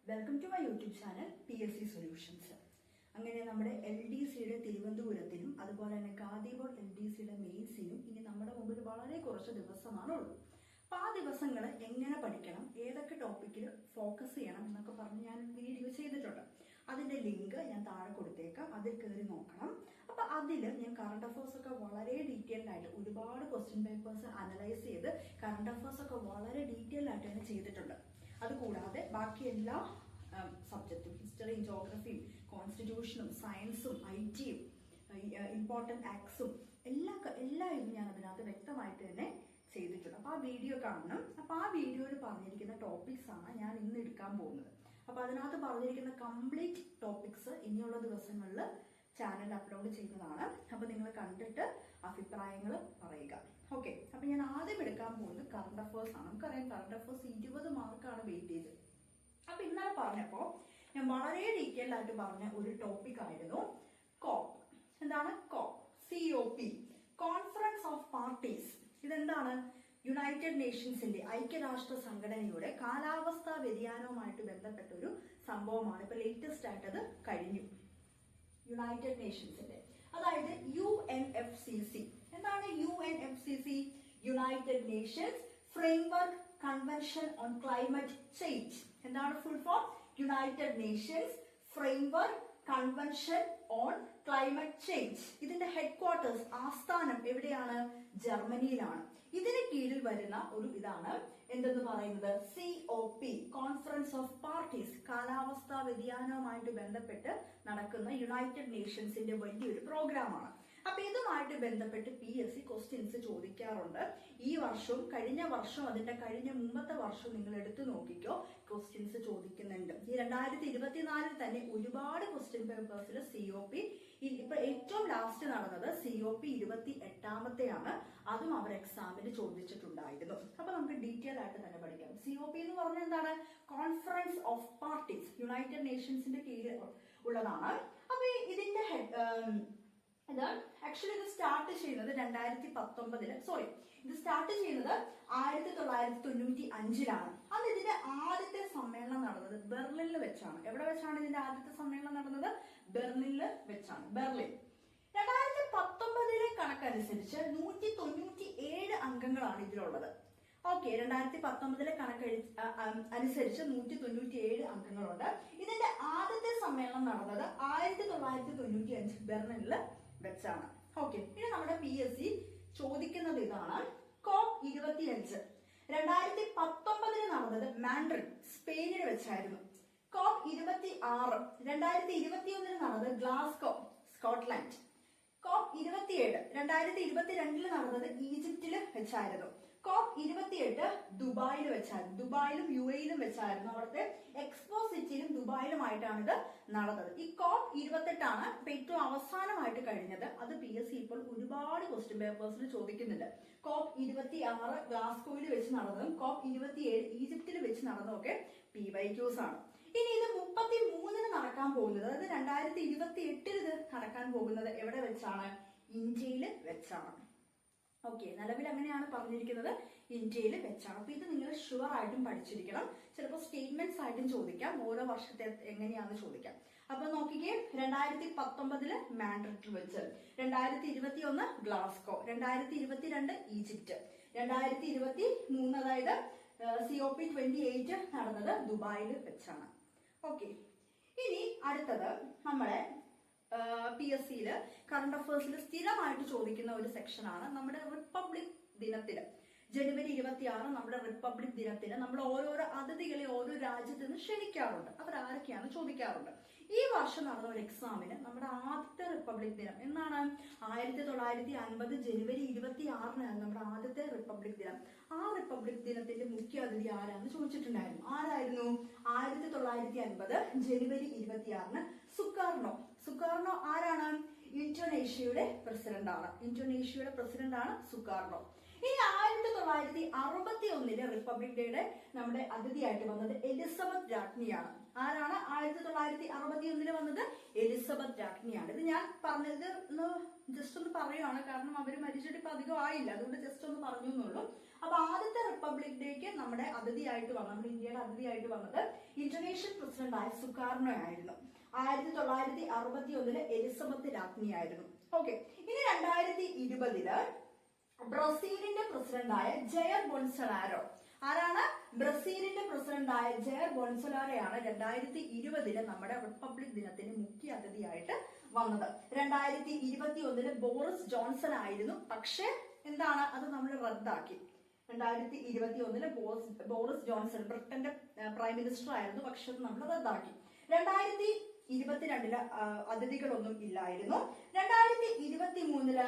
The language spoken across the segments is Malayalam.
Welcome to my YouTube channel PSC solutions. അങ്ങനെ നമ്മുടെ LDCയുടെ തിരുവനന്തപുരത്തിനും അതുപോലെ തന്നെ ഖാദി ബോർഡ് LDCയുടെ മെയിൻസിനും ഇനി നമ്മുടെ മുമ്പിൽ വളരെ കുറച്ച് ദിവസമാണുള്ളൂ. അപ്പോൾ ആ ദിവസങ്ങൾ എങ്ങനെ പഠിക്കണം, ഏതൊക്കെ ടോപ്പിക്കിൽ ഫോക്കസ് ചെയ്യണം എന്നൊക്കെ പറഞ്ഞ് ഞാൻ വീഡിയോ ചെയ്തിട്ടുണ്ട്. അതിന്റെ ലിങ്ക് ഞാൻ താഴെ കൊടുത്തേക്കാം, അതിൽ കയറി നോക്കണം. അപ്പൊ അതിൽ ഞാൻ കറണ്ട് അഫയേഴ്സ് ഒക്കെ വളരെ ഡീറ്റെയിൽഡ് ആയിട്ട് ഒരുപാട് ക്വസ്റ്റ്യൻ പേപ്പേഴ്സ് അനലൈസ് ചെയ്ത് കറണ്ട് അഫയേഴ്സ് ഒക്കെ വളരെ ഡീറ്റെയിൽഡ് ആയിട്ട് തന്നെ ചെയ്തിട്ടുണ്ട്. അതുകൂടാതെ ബാക്കി എല്ലാ സബ്ജക്റ്റും ഹിസ്റ്ററിയും ജോഗ്രഫിയും കോൺസ്റ്റിറ്റ്യൂഷനും സയൻസും IT-യും ഇമ്പോർട്ടൻറ്റ് ആക്ട്സും എല്ലാ ഇതും ഞാൻ അതിനകത്ത് വ്യക്തമായിട്ട് തന്നെ ചെയ്തിട്ടുണ്ട്. അപ്പോൾ ആ വീഡിയോ കാണണം. അപ്പോൾ ആ വീഡിയോയിൽ പറഞ്ഞിരിക്കുന്ന ടോപ്പിക്സ് ആണ് ഞാൻ ഇന്ന് എടുക്കാൻ പോകുന്നത്. അപ്പോൾ അതിനകത്ത് പറഞ്ഞിരിക്കുന്ന കംപ്ലീറ്റ് ടോപ്പിക്സ് ഇനിയുള്ള ദിവസങ്ങളിൽ ചാനൽ അപ്ലോഡ് ചെയ്യുന്നതാണ്. അപ്പോൾ നിങ്ങൾ കണ്ടിട്ട് അഭിപ്രായങ്ങൾ പറയുക. ഓക്കെ, അപ്പോൾ ഞാൻ ആദ്യം എടുക്കാൻ പോകുന്നത് കറണ്ട് അഫയേഴ്സ് ആണ്. നമുക്കറിയാം കറണ്ട് അഫയേഴ്സ് 20 മാർക്കാണ് വെയിറ്റേജ്. അപ്പൊ ഇന്നലെ പറഞ്ഞപ്പോ ഞാൻ വളരെ ഡീറ്റെയിൽ ആയിട്ട് പറഞ്ഞ ഒരു ടോപ്പിക് ആയിരുന്നു COP. എന്താണ് COP? Conference of parties. ഇതെന്താണ്? യുണൈറ്റഡ് നേഷൻസിന്റെ ഐക്യരാഷ്ട്ര സംഘടനയുടെ കാലാവസ്ഥാ വ്യതിയാനവുമായിട്ട് ബന്ധപ്പെട്ട ഒരു സംഭവമാണ്. ഇപ്പൊ ലേറ്റസ്റ്റ് ആയിട്ട് അത് കഴിഞ്ഞു. യുണൈറ്റഡ് നേഷൻസിന്റെ, അതായത് UNFCCC. എന്താണ് UNFCCC? United nations framework convention on climate change. എന്താണ് full form? United nations framework convention on climate change. ഇതിന്റെ ഹെഡ്ക്വാർട്ടേഴ്സ്, ആസ്ഥാനം എവിടെയാണ്? ജർമ്മനിയിലാണ്. ഇതിന് കീഴിൽ വരുന്ന ഒരു ഇതാണ് എന്തെന്ന് പറയുന്നത് COP, കോൺഫറൻസ് ഓഫ് പാർട്ടീസ്. കാലാവസ്ഥാ വ്യതിയാനവുമായിട്ട് ബന്ധപ്പെട്ട് നടക്കുന്ന യുണൈറ്റഡ് നേഷൻസിന്റെ വലിയൊരു പ്രോഗ്രാമാണ്. അപ്പൊ ഇതുമായിട്ട് ബന്ധപ്പെട്ട് PSC ക്വസ്റ്റ്യൻസ് ചോദിക്കാറുണ്ട്. ഈ വർഷവും കഴിഞ്ഞ വർഷവും അതിന്റെ കഴിഞ്ഞ മുമ്പത്തെ വർഷവും നിങ്ങൾ എടുത്തു നോക്കിക്കോ, ക്വസ്റ്റ്യൻസ് ചോദിക്കുന്നുണ്ട്. ഈ 2024 തന്നെ ഒരുപാട് ക്വസ്റ്റ്യൻ പേപ്പേഴ്സിൽ COP, ഇപ്പൊ ഏറ്റവും ലാസ്റ്റ് നടന്നത് COP 28ാമത്തെയാണ്. അതും അവർ എക്സാമിന് ചോദിച്ചിട്ടുണ്ടായിരുന്നു. അപ്പൊ നമുക്ക് ഡീറ്റെയിൽ ആയിട്ട് തന്നെ പഠിക്കാം. COP എന്ന് പറഞ്ഞാൽ എന്താണ്? കോൺഫറൻസ് ഓഫ് പാർട്ടീസ്, യുണൈറ്റഡ് നേഷൻസിന്റെ കീഴിൽ ഉള്ളതാണ്. അപ്പൊ ഇതിന്റെ ആക്ച്വലി ഇത് സ്റ്റാർട്ട് ചെയ്യുന്നത് 2019, ഇത് സ്റ്റാർട്ട് ചെയ്യുന്നത് 1995ലാണ്. അന്ന് ഇതിന്റെ ആദ്യത്തെ സമ്മേളനം നടന്നത് ബെർലിനിൽ വെച്ചാണ്. എവിടെ വെച്ചാണ് ഇതിന്റെ ആദ്യത്തെ സമ്മേളനം നടന്നത്? ബെർലിനിൽ വെച്ചാണ്. ബെർലിൻ. 2019 കണക്കനുസരിച്ച് 197 അംഗങ്ങളാണ് ഇതിലുള്ളത്. ഓക്കെ, 2019 കണക്ക് അനുസരിച്ച് 197 അംഗങ്ങളുണ്ട്. ഇതിന്റെ ആദ്യത്തെ സമ്മേളനം നടന്നത് 1995 ബെർലിനിൽ വെച്ചാണ്. ഓക്കെ, ഇനി നമ്മുടെ PSC ചോദിക്കുന്നത് ഇതാണ്. COP 25 2019 നടന്നത് മാഡ്രിഡ്, സ്പെയിനിൽ വെച്ചായിരുന്നു. COP 26 2021 നടന്നത് ഗ്ലാസ്ഗോ, സ്കോട്ട്ലാൻഡ്. COP 27 2022 നടന്നത് ഈജിപ്തിൽ വെച്ചായിരുന്നു. COP 28 ദുബായിൽ വെച്ചായിരുന്നു. ദുബായിലും UAE-യിലും വെച്ചായിരുന്നു. അവിടുത്തെ എക്സ്പോ സിറ്റിയിലും ദുബായിലുമായിട്ടാണ് ഇത് നടന്നത്. ഈ COP 28 ഇപ്പൊ ഏറ്റവും അവസാനമായിട്ട് കഴിഞ്ഞത്. അത് PSC ഇപ്പോൾ ഒരുപാട് ക്വസ്റ്റ്യൻ പേപ്പേഴ്സിൽ ചോദിക്കുന്നുണ്ട്. COP 26 ഗ്ലാസ്ഗോയിൽ വെച്ച് നടന്നതും COP 27 ഈജിപ്തിൽ വെച്ച് നടന്നതൊക്കെ PYQs ആണ്. ഇനി ഇത് 33 നടക്കാൻ പോകുന്നത്, അതായത് 2028 ഇത് നടക്കാൻ പോകുന്നത് എവിടെ വെച്ചാണ്? ഇന്ത്യയിൽ വെച്ചാണ്. ഓക്കെ, നിലവിൽ അങ്ങനെയാണ് പറഞ്ഞിരിക്കുന്നത്, ഇന്ത്യയിൽ വെച്ചാണ്. അപ്പൊ ഇത് നിങ്ങൾ ഷുവർ ആയിട്ടും പഠിച്ചിരിക്കണം. ചിലപ്പോൾ സ്റ്റേറ്റ്മെന്റ്സ് ആയിട്ടും ചോദിക്കാം, ഓരോ വർഷത്തെ എങ്ങനെയാണെന്ന് ചോദിക്കാം. അപ്പൊ നോക്കിക്കേ, 2019 മാഡ്രിഡിൽ വെച്ച്, 2021 ഗ്ലാസ്ഗോ, 2022 ഈജിപ്റ്റ്, 2023 അതായത് COP 28 നടന്നത് ദുബായിൽ വെച്ചാണ്. ഓക്കെ, ഇനി അടുത്തത് നമ്മളെ PSCയില് കറണ്ട് അഫയേഴ്സിൽ സ്ഥിരമായിട്ട് ചോദിക്കുന്ന ഒരു സെക്ഷനാണ് നമ്മുടെ റിപ്പബ്ലിക് ദിനത്തില്. ജനുവരി 26 നമ്മുടെ റിപ്പബ്ലിക് ദിനത്തിന് നമ്മൾ ഓരോരോ അതിഥികളെ ഓരോ രാജ്യത്ത് നിന്ന് ക്ഷണിക്കാറുണ്ട്. അവരാരൊക്കെയാണ് ചോദിക്കാറുണ്ട്. ഈ വർഷം നടന്ന ഒരു എക്സാമിന് നമ്മുടെ ആദ്യത്തെ റിപ്പബ്ലിക് ദിനം എന്നാണ്? 1950 ജനുവരി 26 നമ്മുടെ ആദ്യത്തെ റിപ്പബ്ലിക് ദിനം. ആ റിപ്പബ്ലിക് ദിനത്തിന്റെ മുഖ്യ അതിഥി ആരാന്ന് ചോദിച്ചിട്ടുണ്ടായിരുന്നു. ആരായിരുന്നു? 1950 ജനുവരി 26 സുകാർണോ ആരാണ്? ഇന്തോനേഷ്യയുടെ പ്രസിഡന്റ് ആണ്. ഇന്തോനേഷ്യയുടെ പ്രസിഡന്റ് ആണ് സുകാർണോ. ഇനി 1961 റിപ്പബ്ലിക് ഡേയുടെ നമ്മുടെ അതിഥിയായിട്ട് വന്നത് എലിസബത്ത് രാജ്ഞിയാണ്. ആരാണ് 1961 വന്നത്? എലിസബത്ത് രാജ്ഞിയാണ്. ഇത് ഞാൻ പറഞ്ഞത് ജസ്റ്റ് ഒന്ന് പറയുകയാണ്, കാരണം അവര് മരിച്ചിട്ട് ഇപ്പൊ അധികം ആയില്ല, അതുകൊണ്ട് ജസ്റ്റ് ഒന്ന് പറഞ്ഞു എന്നുള്ളൂ. അപ്പൊ ആദ്യത്തെ റിപ്പബ്ലിക് ഡേക്ക് നമ്മുടെ അതിഥിയായിട്ട് വന്നത്, നമ്മുടെ ഇന്ത്യയുടെ അതിഥിയായിട്ട് വന്നത് ഇന്തോനേഷ്യൻ പ്രസിഡന്റായ സുകാർണോ ആയിരുന്നു. 1961 എലിസബത്ത് രാജ്ഞി ആയിരുന്നു. ഓക്കെ, ഇനി 2020 ബ്രസീലിന്റെ പ്രസിഡന്റായ ജയർ ബോൾസനാരോ. ആരാണ്? ബ്രസീലിന്റെ പ്രസിഡന്റായ ജയർ ബോൾസനാരോയാണ് 2020 നമ്മുടെ റിപ്പബ്ലിക് ദിനത്തിന് മുഖ്യ അതിഥിയായിട്ട് വന്നത്. 2021 ബോറിസ് ജോൺസൺ ആയിരുന്നു. പക്ഷെ എന്താണ്, അത് നമ്മൾ റദ്ദാക്കി. 2021 ബോറിസ് ജോൺസൺ ബ്രിട്ടന്റെ പ്രൈം മിനിസ്റ്റർ ആയിരുന്നു. പക്ഷെ അത് നമ്മൾ റദ്ദാക്കി. 2022 അതിഥികളൊന്നും ഇല്ലായിരുന്നു. 2023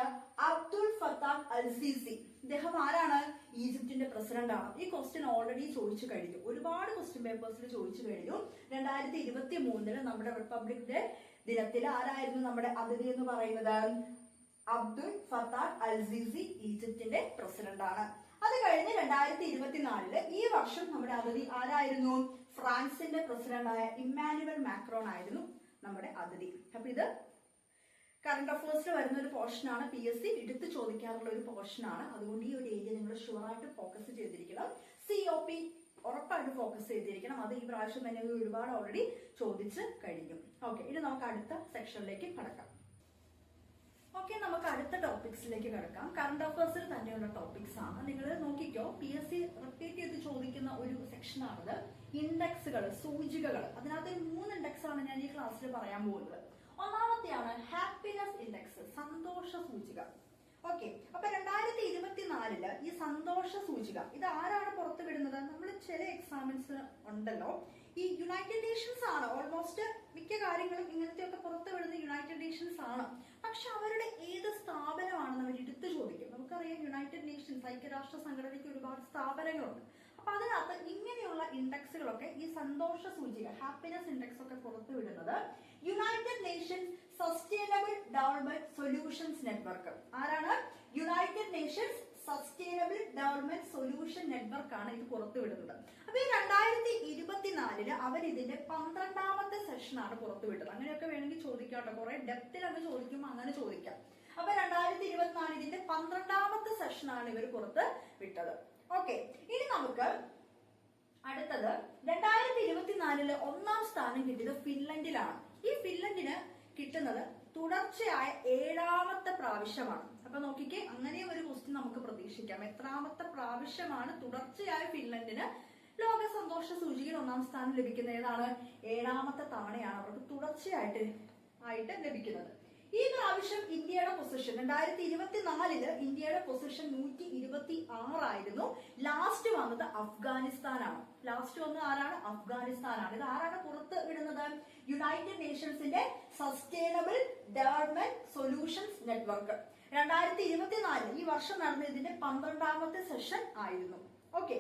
അബ്ദുൽ ഫത്താഹ് അൽ സിസി. ഇദ്ദേഹം ആരാണ്? ഈജിപ്തിന്റെ പ്രസിഡന്റ് ആണ്. ഈ ക്വസ്റ്റ്യൻ ഓൾറെഡി ചോദിച്ചു കഴിഞ്ഞു, ഒരുപാട് ക്വസ്റ്റ്യൻ പേപ്പേഴ്സിൽ ചോദിച്ചു കഴിഞ്ഞു. 2023 നമ്മുടെ റിപ്പബ്ലിക് ഡേ ദിനത്തിൽ ആരായിരുന്നു നമ്മുടെ അതിഥി എന്ന് പറയുന്നത്? അബ്ദുൽ ഫത്താഹ് അൽ സിസി ഈജിപ്തിന്റെ പ്രസിഡന്റ് ആണ്. അത് കഴിഞ്ഞ് 2024 ഈ വർഷം നമ്മുടെ അതിഥി ആരായിരുന്നു? ഫ്രാൻസിന്റെ പ്രസിഡന്റായ ഇമ്മാനുവൽ മാക്രോൺ ആയിരുന്നു നമ്മുടെ അതിഥി. അപ്പൊ ഇത് കറണ്ട് അഫയേഴ്സിൽ വരുന്ന ഒരു പോർഷനാണ്, PSC എടുത്ത് ചോദിക്കാറുള്ള ഒരു പോർഷനാണ്. അതുകൊണ്ട് ഈ ഒരു ഏരിയ നിങ്ങൾ ഷുവറായിട്ട് ഫോക്കസ് ചെയ്തിരിക്കണം. COP ഉറപ്പായിട്ട് ഫോക്കസ് ചെയ്തിരിക്കണം. അത് ഈ പ്രാവശ്യം തന്നെ ഒരുപാട് ഓൾറെഡി ചോദിച്ച് കഴിഞ്ഞു. ഓക്കെ, ഇനി നമുക്ക് അടുത്ത സെക്ഷനിലേക്ക് കടക്കാം. ഓക്കെ, നമുക്ക് അടുത്ത ടോപ്പിക്സിലേക്ക് കിടക്കാം. കറണ്ട് അഫയേഴ്സിൽ തന്നെയുള്ള ടോപ്പിക്സ് ആണ്. നിങ്ങൾ നോക്കിക്കോ, PSC റിപ്പീറ്റ് ചെയ്ത് ചോദിക്കുന്ന ഒരു സെക്ഷനാണിത്. ഇൻഡെക്സുകൾ, സൂചികകൾ. അതിനകത്ത് 3 ഇൻഡെക്സ് ആണ് ഞാൻ ഈ ക്ലാസ്സിൽ പറയാൻ പോകുന്നത്. ഒന്നാമത്തെയാണ് ഹാപ്പിനെസ് ഇൻഡെക്സ്, സന്തോഷ സൂചിക. ഓക്കെ, അപ്പൊ 2024 ഈ സന്തോഷ സൂചിക ഇത് ആരാണ് പുറത്തുവിടുന്നത്? നമ്മൾ ചില എക്സാമിൻസ് ഉണ്ടല്ലോ, ഈ യുണൈറ്റഡ് നേഷൻസ് ആണ്. ഓൾമോസ്റ്റ് മിക്ക കാര്യങ്ങളും ഇങ്ങനത്തെയൊക്കെ പുറത്തുവിടുന്ന യുണൈറ്റഡ് നേഷൻസ് ആണ്. പക്ഷെ അവരുടെ ഏത് സ്ഥാപനമാണെന്ന് അവർ എടുത്തു ചോദിക്കും. നമുക്കറിയാം, യുണൈറ്റഡ് നേഷൻസ് ഐക്യരാഷ്ട്ര സംഘടനയ്ക്ക് ഒരുപാട് സ്ഥാപനങ്ങളുണ്ട്. അപ്പൊ അതിനകത്ത് ഇങ്ങനെയുള്ള ഇൻഡെക്സുകളൊക്കെ, ഈ സന്തോഷ സൂചിക ഹാപ്പിനെസ് ഇൻഡെക്സ് ഒക്കെ പുറത്തുവിടുന്നത് united nations sustainable development solutions network. ആരാണ്? United nations sustainable development solution network ആണ് ഇത് പുറത്തുവിടുന്നത്. അപ്പൊ ഈ 2024 അവർ ഇതിന്റെ 12ാമത്തെ സെഷനാണ് പുറത്തുവിട്ടത്. അങ്ങനെയൊക്കെ വേണമെങ്കിൽ ചോദിക്കാം, കുറെ ഡെപ്തിൽ അത് ചോദിക്കുമ്പോൾ അങ്ങനെ ചോദിക്കാം. അപ്പൊ 2024 ഇതിന്റെ 12ാമത്തെ സെഷനാണ് ഇവർ പുറത്ത് വിട്ടത്. ഓക്കെ, ഇനി നമുക്ക് അടുത്തത് 2024 1ാം സ്ഥാനം കിട്ടിയത് ഫിൻലൻഡിലാണ്. ഈ ഫിൻലൻഡിന് കിട്ടുന്നത് തുടർച്ചയായ 7ാമത്തെ പ്രാവശ്യമാണ്. അപ്പൊ നോക്കിക്കേ, അങ്ങനെയും ഒരു ക്വസ്റ്റ്യൻ നമുക്ക് പ്രതീക്ഷിക്കാം. എത്രാമത്തെ പ്രാവശ്യമാണ് തുടർച്ചയായ ഫിൻലൻഡിന് ലോക സന്തോഷ സൂചികയിൽ 1ാം സ്ഥാനം ലഭിക്കുന്നത്? ഏതാണ്? 7ാമത്തെ തവണയാണ് അവർക്ക് തുടർച്ചയായിട്ട് ലഭിക്കുന്നത്. ഈ പ്രാവശ്യം ഇന്ത്യയുടെ പൊസിഷൻ 2024 ഇന്ത്യയുടെ പൊസിഷൻ 126 ആയിരുന്നു. ലാസ്റ്റ് വന്നത് അഫ്ഗാനിസ്ഥാനാണ്. ലാസ്റ്റ് വന്നത് ആരാണ്? അഫ്ഗാനിസ്ഥാനാണ്. ഇത് ആരാണ് പുറത്ത് വിടുന്നത്? യുണൈറ്റഡ് നേഷൻസിന്റെ സസ്റ്റൈനബിൾ ഡെവലപ്മെന്റ് സൊല്യൂഷൻസ് നെറ്റ്വർക്ക്. 2024 ഈ വർഷം നടന്ന ഇതിന്റെ 12ാമത്തെ സെഷൻ ആയിരുന്നു. ഓക്കെ,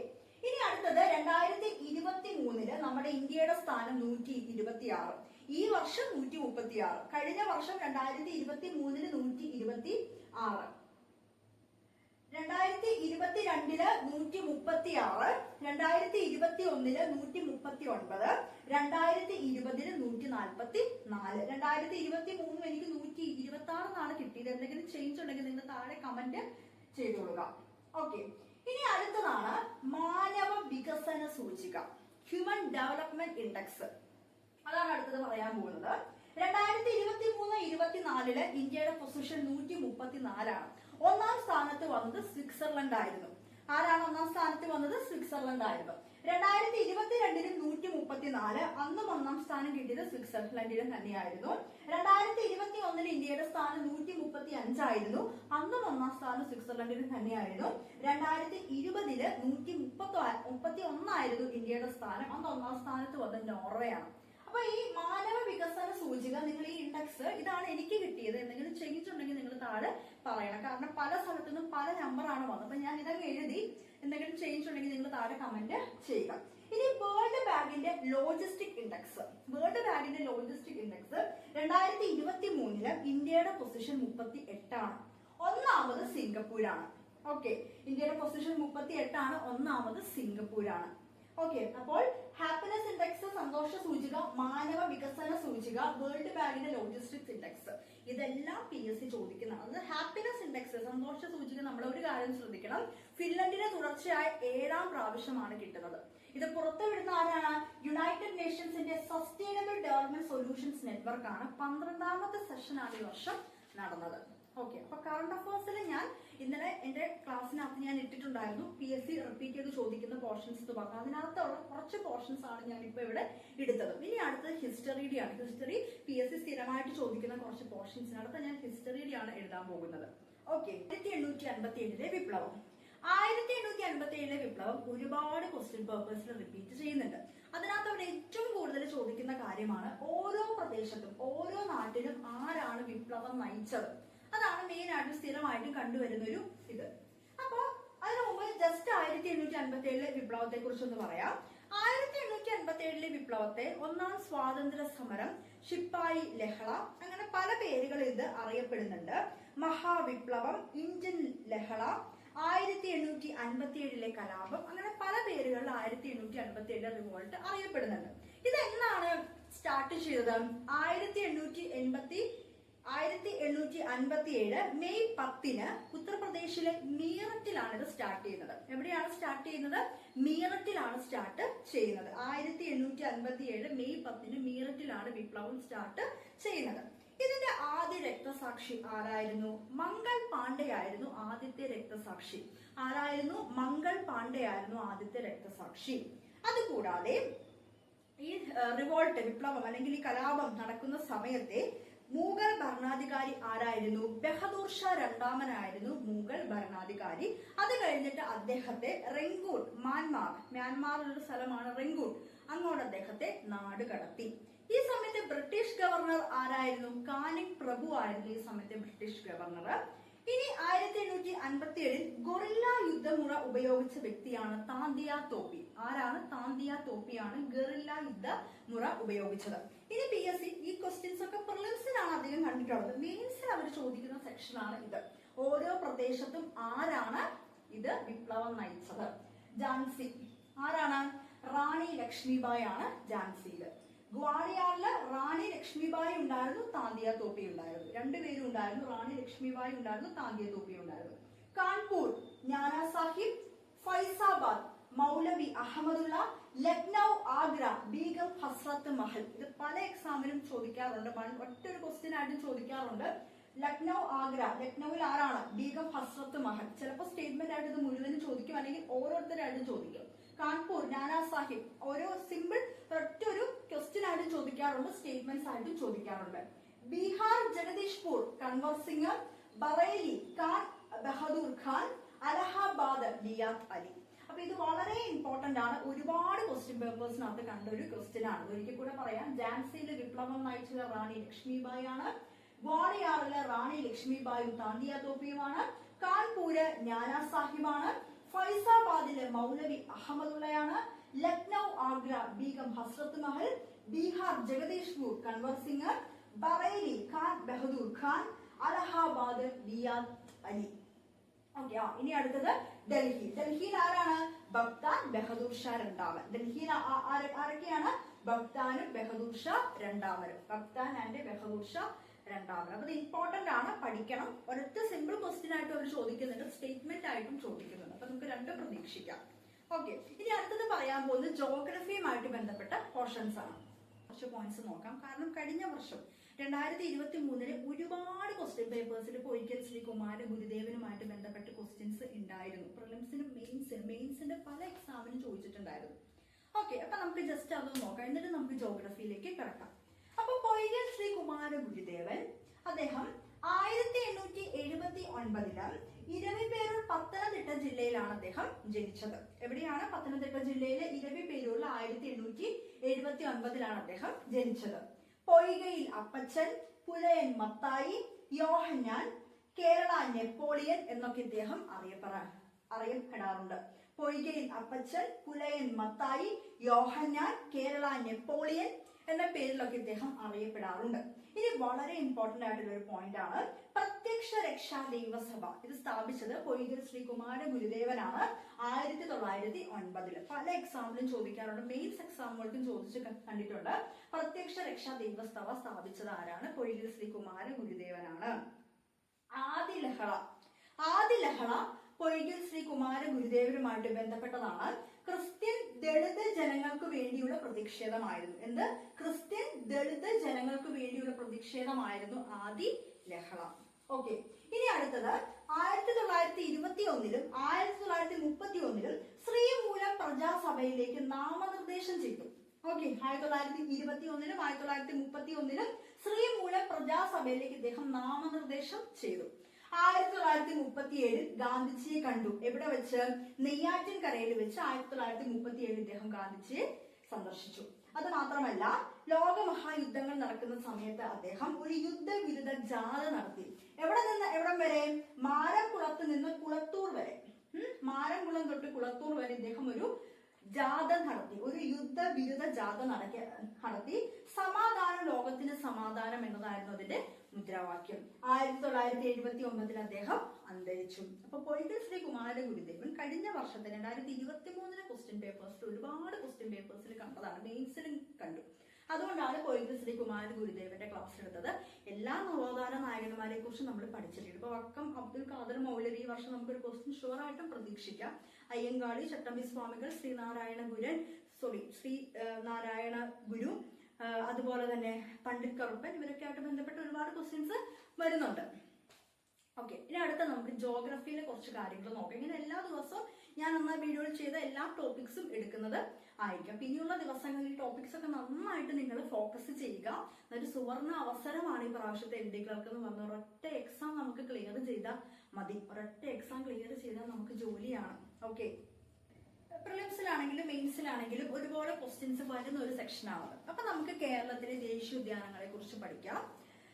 ഇനി അടുത്തത് 2023 നമ്മുടെ ഇന്ത്യയുടെ സ്ഥാനം 126. ഈ വർഷം 136. കഴിഞ്ഞ വർഷം 2023 126. 2022 136, 2021 139, 2020 144. 2023 എനിക്ക് 126 കിട്ടിയത്. എന്തെങ്കിലും ചേഞ്ച് ഉണ്ടെങ്കിൽ നിങ്ങൾ താഴെ കമന്റ് ചെയ്തോളുക. ഓക്കെ, ഇനി അടുത്തതാണ് മാനവ വികസന സൂചിക, ഹ്യൂമൻ ഡെവലപ്മെന്റ് ഇൻഡെക്സ്. അതാണ് അടുത്തത് പറയാൻ പോകുന്നത്. 2023-24 ഇന്ത്യയുടെ പൊസിഷൻ 134 ആണ്. 1ാം സ്ഥാനത്ത് വന്നത് സ്വിറ്റ്സർലൻഡ് ആയിരുന്നു. ആരാണ് 1ാം സ്ഥാനത്ത് വന്നത്? സ്വിറ്റ്സർലൻഡ് ആയിരുന്നു. 2022 134, അന്നും 1ാം സ്ഥാനം കിട്ടിയത് സ്വിറ്റ്സർലൻഡിന് തന്നെയായിരുന്നു. 2021 ഇന്ത്യയുടെ സ്ഥാനം 135 ആയിരുന്നു. അന്നും 1ാം സ്ഥാനം സ്വിറ്റ്സർലൻഡിന് തന്നെയായിരുന്നു. 2020 131 ആയിരുന്നു ഇന്ത്യയുടെ സ്ഥാനം. അന്ന് 1ാം സ്ഥാനത്ത് വന്നത് നോർവേ ആണ്. അപ്പൊ ഈ മാനവ വികസന സൂചിക, നിങ്ങൾ ഈ ഇൻഡെക്സ് ഇതാണ് എനിക്ക് കിട്ടിയത്. എന്തെങ്കിലും ചേഞ്ച് ഉണ്ടെങ്കിൽ നിങ്ങൾ താഴെ പറയണം. കാരണം പല സ്ഥലത്തു നിന്നും പല നമ്പറാണ് വന്നത്. അപ്പൊ ഞാൻ ഇതങ്ങ് എഴുതി. എന്തെങ്കിലും ചേഞ്ച് ഉണ്ടെങ്കിൽ നിങ്ങൾ താഴെ കമന്റ് ചെയ്യുക. ഇനി വേൾഡ് ബാങ്കിന്റെ ലോജിസ്റ്റിക് ഇൻഡെക്സ്. വേൾഡ് ബാങ്കിന്റെ ലോജിസ്റ്റിക് ഇൻഡെക്സ് 2023 ഇന്ത്യയുടെ പൊസിഷൻ 38 ആണ്. 1ാമത് സിംഗപ്പൂരാണ്. ഓക്കെ, ഇന്ത്യയുടെ പൊസിഷൻ 38 ആണ്. 1ാമത് സിംഗപ്പൂരാണ്. ഓക്കെ, അപ്പോൾ ഹാപ്പിനെസ് ഇൻഡെക്സ്, സന്തോഷ സൂചിക, മാനവ വികസന സൂചിക, വേൾഡ് ബാങ്കിന്റെ ലോജിസ്റ്റിക്സ് ഇൻഡെക്സ്, ഇതെല്ലാം PSC ചോദിക്കുന്നതാണ്. അത് ഹാപ്പിനെസ് ഇൻഡെക്സ്, സന്തോഷ സൂചിക, നമ്മൾ ഒരു കാര്യം ശ്രദ്ധിക്കണം, ഫിൻലൻഡിന് തുടർച്ചയായ 7ാം പ്രാവശ്യമാണ് കിട്ടുന്നത്. ഇത് പുറത്തുവിടുന്ന ആരാണ്? യുണൈറ്റഡ് നേഷൻസിന്റെ സസ്റ്റൈനബിൾ ഡെവലപ്മെന്റ് സൊല്യൂഷൻസ് നെറ്റ്വർക്ക് ആണ് 12ാമത്തെ സെഷനാണ് ഈ വർഷം നടന്നത്. ഓക്കെ, അപ്പൊ കറണ്ട് അഫയേഴ്സിൽ ഞാൻ ഇന്നലെ എന്റെ ക്ലാസ്സിനകത്ത് ഞാൻ ഇട്ടിട്ടുണ്ടായിരുന്നു PSC റിപ്പീറ്റ് ചെയ്ത് ചോദിക്കുന്ന പോർഷൻസ് എന്ന് പറഞ്ഞു. അതിനകത്തുള്ള കുറച്ച് പോർഷൻസ് ആണ് ഞാൻ ഇപ്പൊ ഇവിടെ എടുത്തത്. ഇനി അടുത്തത് ഹിസ്റ്ററിയുടെ ആണ്. ഹിസ്റ്ററി PSC സ്ഥിരമായിട്ട് ചോദിക്കുന്ന കുറച്ച് പോർഷൻസിനടുത്ത് ഞാൻ ഹിസ്റ്ററിയുടെ ആണ് എഴുതാൻ പോകുന്നത്. ഓക്കെ, 1857 വിപ്ലവം. 1857 വിപ്ലവം ഒരുപാട് ക്വസ്റ്റ്യൻ പേപ്പേഴ്സിൽ റിപ്പീറ്റ് ചെയ്യുന്നുണ്ട്. അതിനകത്ത് അവർ ഏറ്റവും കൂടുതൽ ചോദിക്കുന്ന കാര്യമാണ് ഓരോ പ്രദേശത്തും ഓരോ നാട്ടിലും ആരാണ് വിപ്ലവം നയിച്ചത്. അതാണ് മെയിൻ ആയിട്ട് സ്ഥിരമായിട്ടും കണ്ടുവരുന്ന ഒരു ഇത്. അപ്പൊ അതിനു മുമ്പ് ജസ്റ്റ് 1857 വിപ്ലവത്തെ കുറിച്ചൊന്ന് പറയാം. 1857 വിപ്ലവത്തെ ഒന്നാം സ്വാതന്ത്ര്യ സമരം, ശിപ്പായി ലഹള, അങ്ങനെ പല പേരുകളിൽ ഇത് അറിയപ്പെടുന്നുണ്ട്. മഹാവിപ്ലവം, ഇന്ത്യൻ ലഹള, 1857 കലാപം, അങ്ങനെ പല പേരുകളിൽ 1857 റിവോൾട്ട് അറിയപ്പെടുന്നുണ്ട്. ഇതെന്നാണ് സ്റ്റാർട്ട് ചെയ്തത്? 1857 മെയ് 10 ഉത്തർപ്രദേശിലെ മീററ്റിലാണ് ഇത് സ്റ്റാർട്ട് ചെയ്യുന്നത്. എവിടെയാണ് സ്റ്റാർട്ട് ചെയ്യുന്നത്? മീററ്റിലാണ് സ്റ്റാർട്ട് ചെയ്യുന്നത്. 1857 മെയ് 10 മീററ്റിലാണ് വിപ്ലവം സ്റ്റാർട്ട് ചെയ്യുന്നത്. ഇതിന്റെ ആദ്യ രക്തസാക്ഷി ആരായിരുന്നു? മംഗൾ പാണ്ഡെ ആയിരുന്നു ആദ്യത്തെ രക്തസാക്ഷി. ആരായിരുന്നു? മംഗൾ പാണ്ഡെ ആയിരുന്നു ആദ്യത്തെ രക്തസാക്ഷി. അതുകൂടാതെ ഈ റിവോൾട്ട്, വിപ്ലവം അല്ലെങ്കിൽ ഈ കലാപം നടക്കുന്ന സമയത്തെ മുഗൾ ഭരണാധികാരി ആരായിരുന്നു? ബഹദൂർ ഷാ രണ്ടാമനായിരുന്നു മുഗൾ ഭരണാധികാരി. അത് കഴിഞ്ഞിട്ട് അദ്ദേഹത്തെ റെങ്കൂൺ, മ്യാൻമാറിലൊരു സ്ഥലമാണ് റെങ്കൂൺ, അങ്ങോട്ട് അദ്ദേഹത്തെ നാട് കടത്തി. ഈ സമയത്ത് ബ്രിട്ടീഷ് ഗവർണർ ആരായിരുന്നു? കാനിക് പ്രഭു ആയിരുന്നു ഈ സമയത്തെ ബ്രിട്ടീഷ് ഗവർണർ. ഇനി 1857 ഗൊറില്ല യുദ്ധമുറ ഉപയോഗിച്ച വ്യക്തിയാണ് താന്തിയ തോപ്പി. ആരാണ്? താന്തിയ തോപ്പിയാണ് ഗൊറില്ല യുദ്ധമുറ ഉപയോഗിച്ചത്. ഇനി PSC ഈ ക്വസ്റ്റ്യൻസ് ഒക്കെ പ്രിലിംസിനാണ് അധികം കണ്ടിട്ടുള്ളത്. മെയിൻസിൽ അവർ ചോദിക്കുന്ന സെക്ഷനാണ് ഇത്. ഓരോ പ്രദേശത്തും ആരാണ് ഇത് വിപ്ലവം നയിച്ചത്? ഝാൻസി ആരാണ്? റാണി ലക്ഷ്മിബായി ആണ് ഝാൻസിയില്. ഗ്വാളിയാറില് റാണി ലക്ഷ്മിബായി ഉണ്ടായിരുന്നു, താന്തിയ തോപ്പി ഉണ്ടായിരുന്നു. രണ്ടുപേരും ഉണ്ടായിരുന്നു. റാണി ലക്ഷ്മിബായി ഉണ്ടായിരുന്നു, താന്തിയ തോപ്പി ഉണ്ടായിരുന്നു. കാൺപൂർ നാനാ സാഹിബ്, ഫൈസാബാദ് മൗലവി അഹമ്മദുള്ള, ലക്നൗ ആഗ്ര ബീഗം ഹസ്രത്ത് മഹൽ. ഇത് പല എക്സാമിനും ചോദിക്കാറുണ്ട്, ഒറ്റൊരു ക്വസ്റ്റ്യൻ ആയിട്ടും ചോദിക്കാറുണ്ട്. ലക്നൗ ആഗ്ര, ലക്നൌവിൽ ആരാണ്? ബീഗം ഹസ്രത്ത് മഹൽ. ചിലപ്പോൾ സ്റ്റേറ്റ്മെന്റ് ആയിട്ട് ഇത് മുഴുവനും ചോദിക്കും, അല്ലെങ്കിൽ ഓരോരുത്തരായിട്ടും ചോദിക്കും. കാൺപൂർ നാനാ സാഹിബ് ഓരോ സിമ്പിൾ ഒറ്റൊരു ക്വസ്റ്റ്യൻ ആയിട്ടും ചോദിക്കാറുണ്ട്, സ്റ്റേറ്റ്മെന്റ്സ് ആയിട്ടും ചോദിക്കാറുണ്ട്. ബീഹാർ ജഗദീഷ്പൂർ കൻവർ സിംഗ്, ബറേലി ഖാൻ ബഹദൂർ ഖാൻ, അലഹാബാദ് ലിയാഖത്ത് അലി. അപ്പൊ ഇത് വളരെ ഇമ്പോർട്ടന്റ് ആണ്. ഒരുപാട് ക്വസ്റ്റ്യൻ പേപ്പേഴ്സിനകത്ത് കണ്ട ഒരു ക്വസ്റ്റ്യൻ ആണ്. ഒരിക്കൽ കൂടെ പറയാം. ഝാൻസിയിലെ വിപ്ലവം നയിച്ചത് റാണി ലക്ഷ്മിബായി ആണ്. ഗ്വാളിയാറിലെ റാണി ലക്ഷ്മിബായും താന്തിയ തോപ്പിയുമാണ്. കാൺപൂര് നാനാ സാഹിബാണ്. ഫൈസാബാദിലെ മൗലവി അഹമ്മദുള്ളയാണ്. ലക്നൗ ആഗ്ര ബീഗം ഹസ്രത്ത് മഹൽ, ബീഹാർ ജഗദീഷ്പൂർ കൻവർ സിംഗ്, ബറേലി ഖാൻ ബഹദൂർ ഖാൻ, അലഹാബാദ് ലിയാഖത്ത് അലി. ഓക്കെ, ഇനി അടുത്തത് ഡൽഹി. ഡൽഹിയിൽ ആരാണ്? ബഗ്താൻ ബഹദൂർ ഷാ രണ്ടാമൻ. ഡൽഹിയിൽ ആരൊക്കെയാണ്? ബഗ്താനും ബഹദൂർ ഷാ രണ്ടാമനും. ബഗ്താൻ ആൻഡ് ബഹദൂർ ഷാ രണ്ടാമൻ. അപ്പൊ ഇത് ഇമ്പോർട്ടന്റ് ആണ്, പഠിക്കണം. ഒരൊറ്റ സിമ്പിൾ ക്വസ്റ്റ്യൻ ആയിട്ട് അവർ ചോദിക്കുന്നുണ്ട്, സ്റ്റേറ്റ്മെന്റ് ആയിട്ടും ചോദിക്കുന്നുണ്ട്. അപ്പൊ നമുക്ക് രണ്ടും പ്രതീക്ഷിക്കാം. ഓക്കെ, ഇനി അടുത്തത് പറയാൻ പോകുന്നത് ജോഗ്രഫിയുമായിട്ട് ബന്ധപ്പെട്ട പോർഷൻസ് ആണ്. കുറച്ച് പോയിന്റ്സ് നോക്കാം. കാരണം കഴിഞ്ഞ വർഷം 2023 ഒരുപാട് ക്വസ്റ്റ്യൻ പേപ്പേഴ്സിൽ പൊയ്ക്കൽ ശ്രീ കുമാര ഗുരുദേവനുമായിട്ട് ബന്ധപ്പെട്ട ക്വസ്റ്റ്യൻസ് ഉണ്ടായിരുന്നു. പ്രിലിംസിനും മെയിൻസിന്റെ പല എക്സാമിനും ചോദിച്ചിട്ടുണ്ടായിരുന്നു. ഓക്കെ, അപ്പൊ നമുക്ക് ജസ്റ്റ് അതൊന്ന് നോക്കാം, എന്നിട്ട് നമുക്ക് ജോഗ്രഫിയിലേക്ക് കിടക്കാം. അപ്പൊ പൊയ്ക്കൽ ശ്രീ കുമാര ഗുരുദേവൻ അദ്ദേഹം 1879 ഇരവിപേരൂർ പത്തനംതിട്ട ജില്ലയിലാണ് അദ്ദേഹം ജനിച്ചത്. എവിടെയാണ്? പത്തനംതിട്ട ജില്ലയിലെ ഇരവിപേരൂരിൽ 1879 അദ്ദേഹം ജനിച്ചത്. പൊയ്കയിൽ അപ്പച്ചൻ, പുലയൻ മത്തായി, യോഹന്നാൻ, കേരള നെപ്പോളിയൻ എന്നൊക്കെ ഇദ്ദേഹം അറിയപ്പെടാറുണ്ട്. പൊയ്കയിൽ അപ്പച്ചൻ, പുലയൻ മത്തായി, യോഹന്നാൻ, കേരള നെപ്പോളിയൻ എന്ന പേരിലൊക്കെ ഇദ്ദേഹം അറിയപ്പെടാറുണ്ട്. ഇനി വളരെ ഇമ്പോർട്ടന്റ് ആയിട്ടുള്ള ഒരു പോയിന്റ് ആണ് പ്രത്യക്ഷ രക്ഷാ ദൈവസഭ. ഇത് സ്ഥാപിച്ചത് പൊയ്കൽ ശ്രീ കുമാര ഗുരുദേവനാണ് 1909. പല എക്സാമിലും ചോദിക്കാറുണ്ട്, മെയിൻസ് എക്സാമുകൾക്കും ചോദിച്ച് കണ്ടിട്ടുണ്ട്. പ്രത്യക്ഷ രക്ഷാ ദൈവസഭ സ്ഥാപിച്ചത് ആരാണ്? പൊയ്കൽ ശ്രീ കുമാര ഗുരുദേവനാണ്. ആദിലഹള പൊയ്കൽ ശ്രീ കുമാര ഗുരുദേവനുമായിട്ട് ബന്ധപ്പെട്ടതാണ്. ക്രിസ്ത്യൻ ദളിത് ജനങ്ങൾക്ക് വേണ്ടിയുള്ള പ്രതിഷേധമായിരുന്നു. എന്ത്? ദളിത് ജനങ്ങൾക്ക് വേണ്ടിയുള്ള പ്രതിഷേധമായിരുന്നു ആദി ലഹള. ഓക്കെ, ഇനി അടുത്തത് 1921 1931 ശ്രീമൂലം പ്രജാസഭയിലേക്ക് നാമനിർദ്ദേശം ചെയ്തു. ഓക്കെ, 1921 1931 ശ്രീമൂലം പ്രജാസഭയിലേക്ക് ഇദ്ദേഹം നാമനിർദ്ദേശം ചെയ്തു. 1937 ഗാന്ധിജിയെ കണ്ടു. എവിടെ വെച്ച്? നെയ്യാറ്റിൻകരയിൽ വെച്ച് 1937 ഇദ്ദേഹം ഗാന്ധിജിയെ സന്ദർശിച്ചു. അത് മാത്രമല്ല, ലോകമഹായുദ്ധങ്ങൾ നടക്കുന്ന സമയത്ത് അദ്ദേഹം ഒരു യുദ്ധവിരുദ്ധ ജാഥ നടത്തി. എവിടെ നിന്ന് എവിടം വരെ? മാരംകുളത്ത് നിന്ന് കുളത്തൂർ വരെ. മാരംകുളം തൊട്ട് കുളത്തൂർ വരെ ഇദ്ദേഹം ഒരു ജാഥ നടത്തി, ഒരു യുദ്ധവിരുദ്ധ ജാഥ നടത്തി. സമാധാനം, ലോകത്തിന് സമാധാനം എന്നതായിരുന്നു അതിന്റെ മുദ്രാവാക്യം. 1979 അദ്ദേഹം അന്തരിച്ചു. അപ്പൊ പൊയ്കൽ ശ്രീ കുമാര ഗുരുദേവൻ കഴിഞ്ഞ വർഷത്തെ 2023 ക്വസ്റ്റ്യൻ പേപ്പേഴ്സിൽ ഒരുപാട് ക്വസ്റ്റ്യൻ പേപ്പേഴ്സിൽ കണ്ടതാണ്, മെയിൻസിലും കണ്ടു. അതുകൊണ്ടാണ് പൊയ്കൽ ശ്രീ കുമാര ഗുരുദേവന്റെ ക്ലാസ് എടുത്തത്. എല്ലാ നവോത്ഥാന നായകന്മാരെ കുറിച്ച് നമ്മൾ പഠിച്ചിട്ടുണ്ട്. ഇപ്പൊ വക്കം അബ്ദുൽ ഖാദർ മൗലവി ഈ വർഷം നമുക്കൊരു ക്വസ്റ്റ്യൻ ഷുവർ ആയിട്ടും പ്രതീക്ഷിക്കാം. അയ്യങ്കാളി, ചട്ടമ്പി സ്വാമികൾ, ശ്രീ നാരായണ ഗുരു, അതുപോലെ തന്നെ പണ്ഡിറ്റ് കറുപ്പൻ, ഇവരൊക്കെ ആയിട്ട് ബന്ധപ്പെട്ട ഒരുപാട് ക്വസ്റ്റ്യൻസ് വരുന്നുണ്ട്. ഓക്കെ, ഇനി അടുത്ത നമുക്ക് ജോഗ്രഫിയിലെ കുറച്ച് കാര്യങ്ങൾ നോക്കാം. ഇങ്ങനെ എല്ലാ ദിവസവും ഞാൻ വീഡിയോയിൽ ചെയ്ത എല്ലാ ടോപ്പിക്സും എടുക്കുന്നത് ആയിരിക്കും. പിന്നെയുള്ള ദിവസങ്ങളിൽ ടോപ്പിക്സ് ഒക്കെ നന്നായിട്ട് നിങ്ങൾ ഫോക്കസ് ചെയ്യുക. ഒരു സുവർണ അവസരമാണ് ഈ പ്രാവശ്യത്തെ LD ക്ലർക്ക് എന്ന് പറഞ്ഞ ഒരൊറ്റ എക്സാം നമുക്ക് ക്ലിയർ ചെയ്താൽ മതി. ഒരൊറ്റ എക്സാം ക്ലിയർ ചെയ്താൽ നമുക്ക് ജോലിയാണ്. ഓക്കെ, പ്രിലിംസിലാണെങ്കിലും മെയിൻസിലാണെങ്കിലും ഒരുപോലെ ക്വസ്റ്റ്യൻസ് വരുന്ന ഒരു സെക്ഷനാണത്. അപ്പൊ നമുക്ക് കേരളത്തിലെ ദേശീയ ഉദ്യാനങ്ങളെ കുറിച്ച് പഠിക്കാം.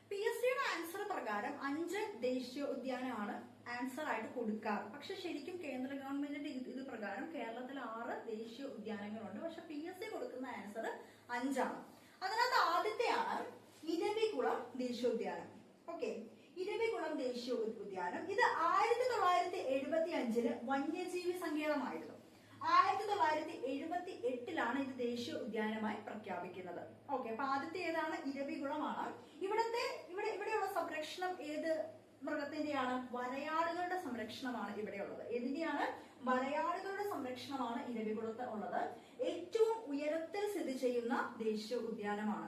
PSCയുടെ ആൻസർ പ്രകാരം 5 ദേശീയ ഉദ്യാനമാണ് ആൻസർ ആയിട്ട് കൊടുക്കാറ്. പക്ഷെ ശരിക്കും കേന്ദ്ര ഗവൺമെന്റിന്റെ ഇത് പ്രകാരം കേരളത്തിൽ 6 ദേശീയ ഉദ്യാനങ്ങളുണ്ട്. പക്ഷെ PSC കൊടുക്കുന്ന ആൻസർ 5 ആണ്. അതിനകത്ത് ആദ്യത്തെയാണ് ഇരവികുളം ദേശീയോദ്യാനം. ഓക്കെ, ഇരവികുളം ദേശീയ ഉദ്യാനം ഇത് 1975 വന്യജീവി സങ്കേതമായിരുന്നു. 1978 ഇത് ദേശീയ ഉദ്യാനമായി പ്രഖ്യാപിക്കുന്നത്. ഓക്കെ, അപ്പൊ ആദ്യത്തെ ഏതാണ്? ഇരവികുളമാണ്. ഇവിടെയുള്ള സംരക്ഷണം ഏത് മൃഗത്തിന്റെയാണ്? വരയാടുകളുടെ സംരക്ഷണമാണ് ഇവിടെയുള്ളത്. ഏതിന്റെയാണ്? വരയാടുകളുടെ സംരക്ഷണമാണ് ഇരവികുളത്ത് ഉള്ളത്. ഏറ്റവും ഉയരത്തിൽ സ്ഥിതി ചെയ്യുന്ന ദേശീയ ഉദ്യാനമാണ്.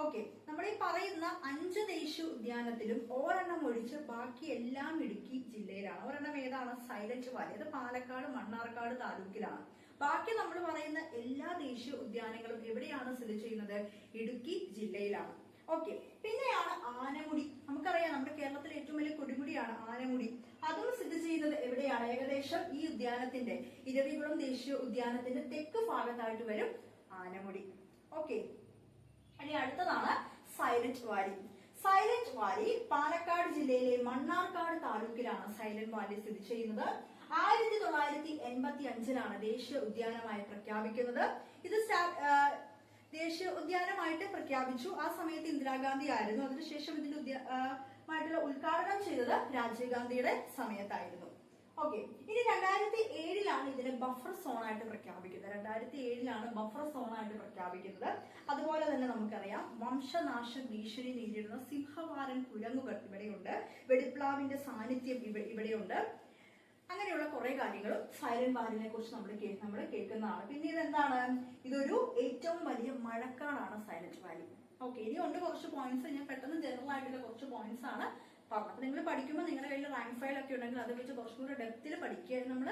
ഓക്കെ, നമ്മൾ ഈ പറയുന്ന 5 ദേശീയ ഉദ്യാനത്തിലും ഒരെണ്ണം ഒഴിച്ച് ബാക്കി എല്ലാം ഇടുക്കി ജില്ലയിലാണ്. ഒരെണ്ണം ഏതാണ്? Silent Valley. അത് പാലക്കാട് മണ്ണാർക്കാട് താലൂക്കിലാണ്. ബാക്കി നമ്മൾ പറയുന്ന എല്ലാ ദേശീയ ഉദ്യാനങ്ങളും എവിടെയാണ് സ്ഥിതി ചെയ്യുന്നത്? ഇടുക്കി ജില്ലയിലാണ്. ഓക്കെ, പിന്നെയാണ് ആനമുടി. നമുക്കറിയാം നമ്മുടെ കേരളത്തിലെ ഏറ്റവും വലിയ കൊടുമുടിയാണ് ആനമുടി. അതും സ്ഥിതി ചെയ്യുന്നത് എവിടെയാണ്? ഏകദേശം ഈ ഉദ്യാനത്തിന്റെ ഇരവികുളം ദേശീയ ഉദ്യാനത്തിന്റെ തെക്ക് ഭാഗത്തായിട്ട് വരും ആനമുടി. ഓക്കെ, ഇനി അടുത്തതാണ് silent Valley. Silent Valley Palakkad ജില്ലയിലെ മണ്ണാർക്കാട് താലൂക്കിലാണ് സൈലന്റ് വാലി സ്ഥിതി ചെയ്യുന്നത്. 1985 ദേശീയ ഉദ്യാനമായി പ്രഖ്യാപിക്കുന്നത്. ഇത് ദേശീയ ഉദ്യാനമായിട്ട് പ്രഖ്യാപിച്ചു. ആ സമയത്ത് ഇന്ദിരാഗാന്ധി ആയിരുന്നു. അതിനുശേഷം ഇതിന്റെ മായിട്ടുള്ള ഉദ്ഘാടനം ചെയ്തത് രാജീവ് ഗാന്ധിയുടെ സമയത്തായിരുന്നു. ഓക്കെ, ഇനി 2007 ഇതിനെ ബഫർ സോൺ ആയിട്ട് പ്രഖ്യാപിക്കുന്നത്. 2007 ബഫർ സോൺ ആയിട്ട് പ്രഖ്യാപിക്കുന്നത്. അതുപോലെ തന്നെ നമുക്കറിയാം വംശനാശ ഭീഷണി നേരിടുന്ന സിംഹവാരൻ കുരങ്ങുകൾ ഇവിടെയുണ്ട്. വെടിപ്ലാവിന്റെ സാന്നിധ്യം ഇവിടെയുണ്ട്. അങ്ങനെയുള്ള കുറെ കാര്യങ്ങളും സൈലന്റ് വാലിനെ കുറിച്ച് നമ്മൾ കേൾക്കുന്നതാണ്. പിന്നെ ഇതെന്താണ്? ഇതൊരു ഏറ്റവും വലിയ മഴക്കാടാണ് സൈലന്റ് വാലി. ഓക്കെ, ഇനി ഉണ്ട് കുറച്ച് പോയിന്റ്സ്. ഞാൻ പെട്ടെന്ന് ജനറൽ ആയിട്ടുള്ള കുറച്ച് പോയിന്റ്സ് ആണ് പറഞ്ഞത്. അപ്പൊ നിങ്ങൾ പഠിക്കുമ്പോൾ നിങ്ങളുടെ കയ്യിൽ റാങ്ക് ഫയൽ ഒക്കെ ഉണ്ടെങ്കിൽ അത് വെച്ച് കുറച്ചും കൂടെ ഡെപ്തിൽ പഠിക്കുക. നമ്മൾ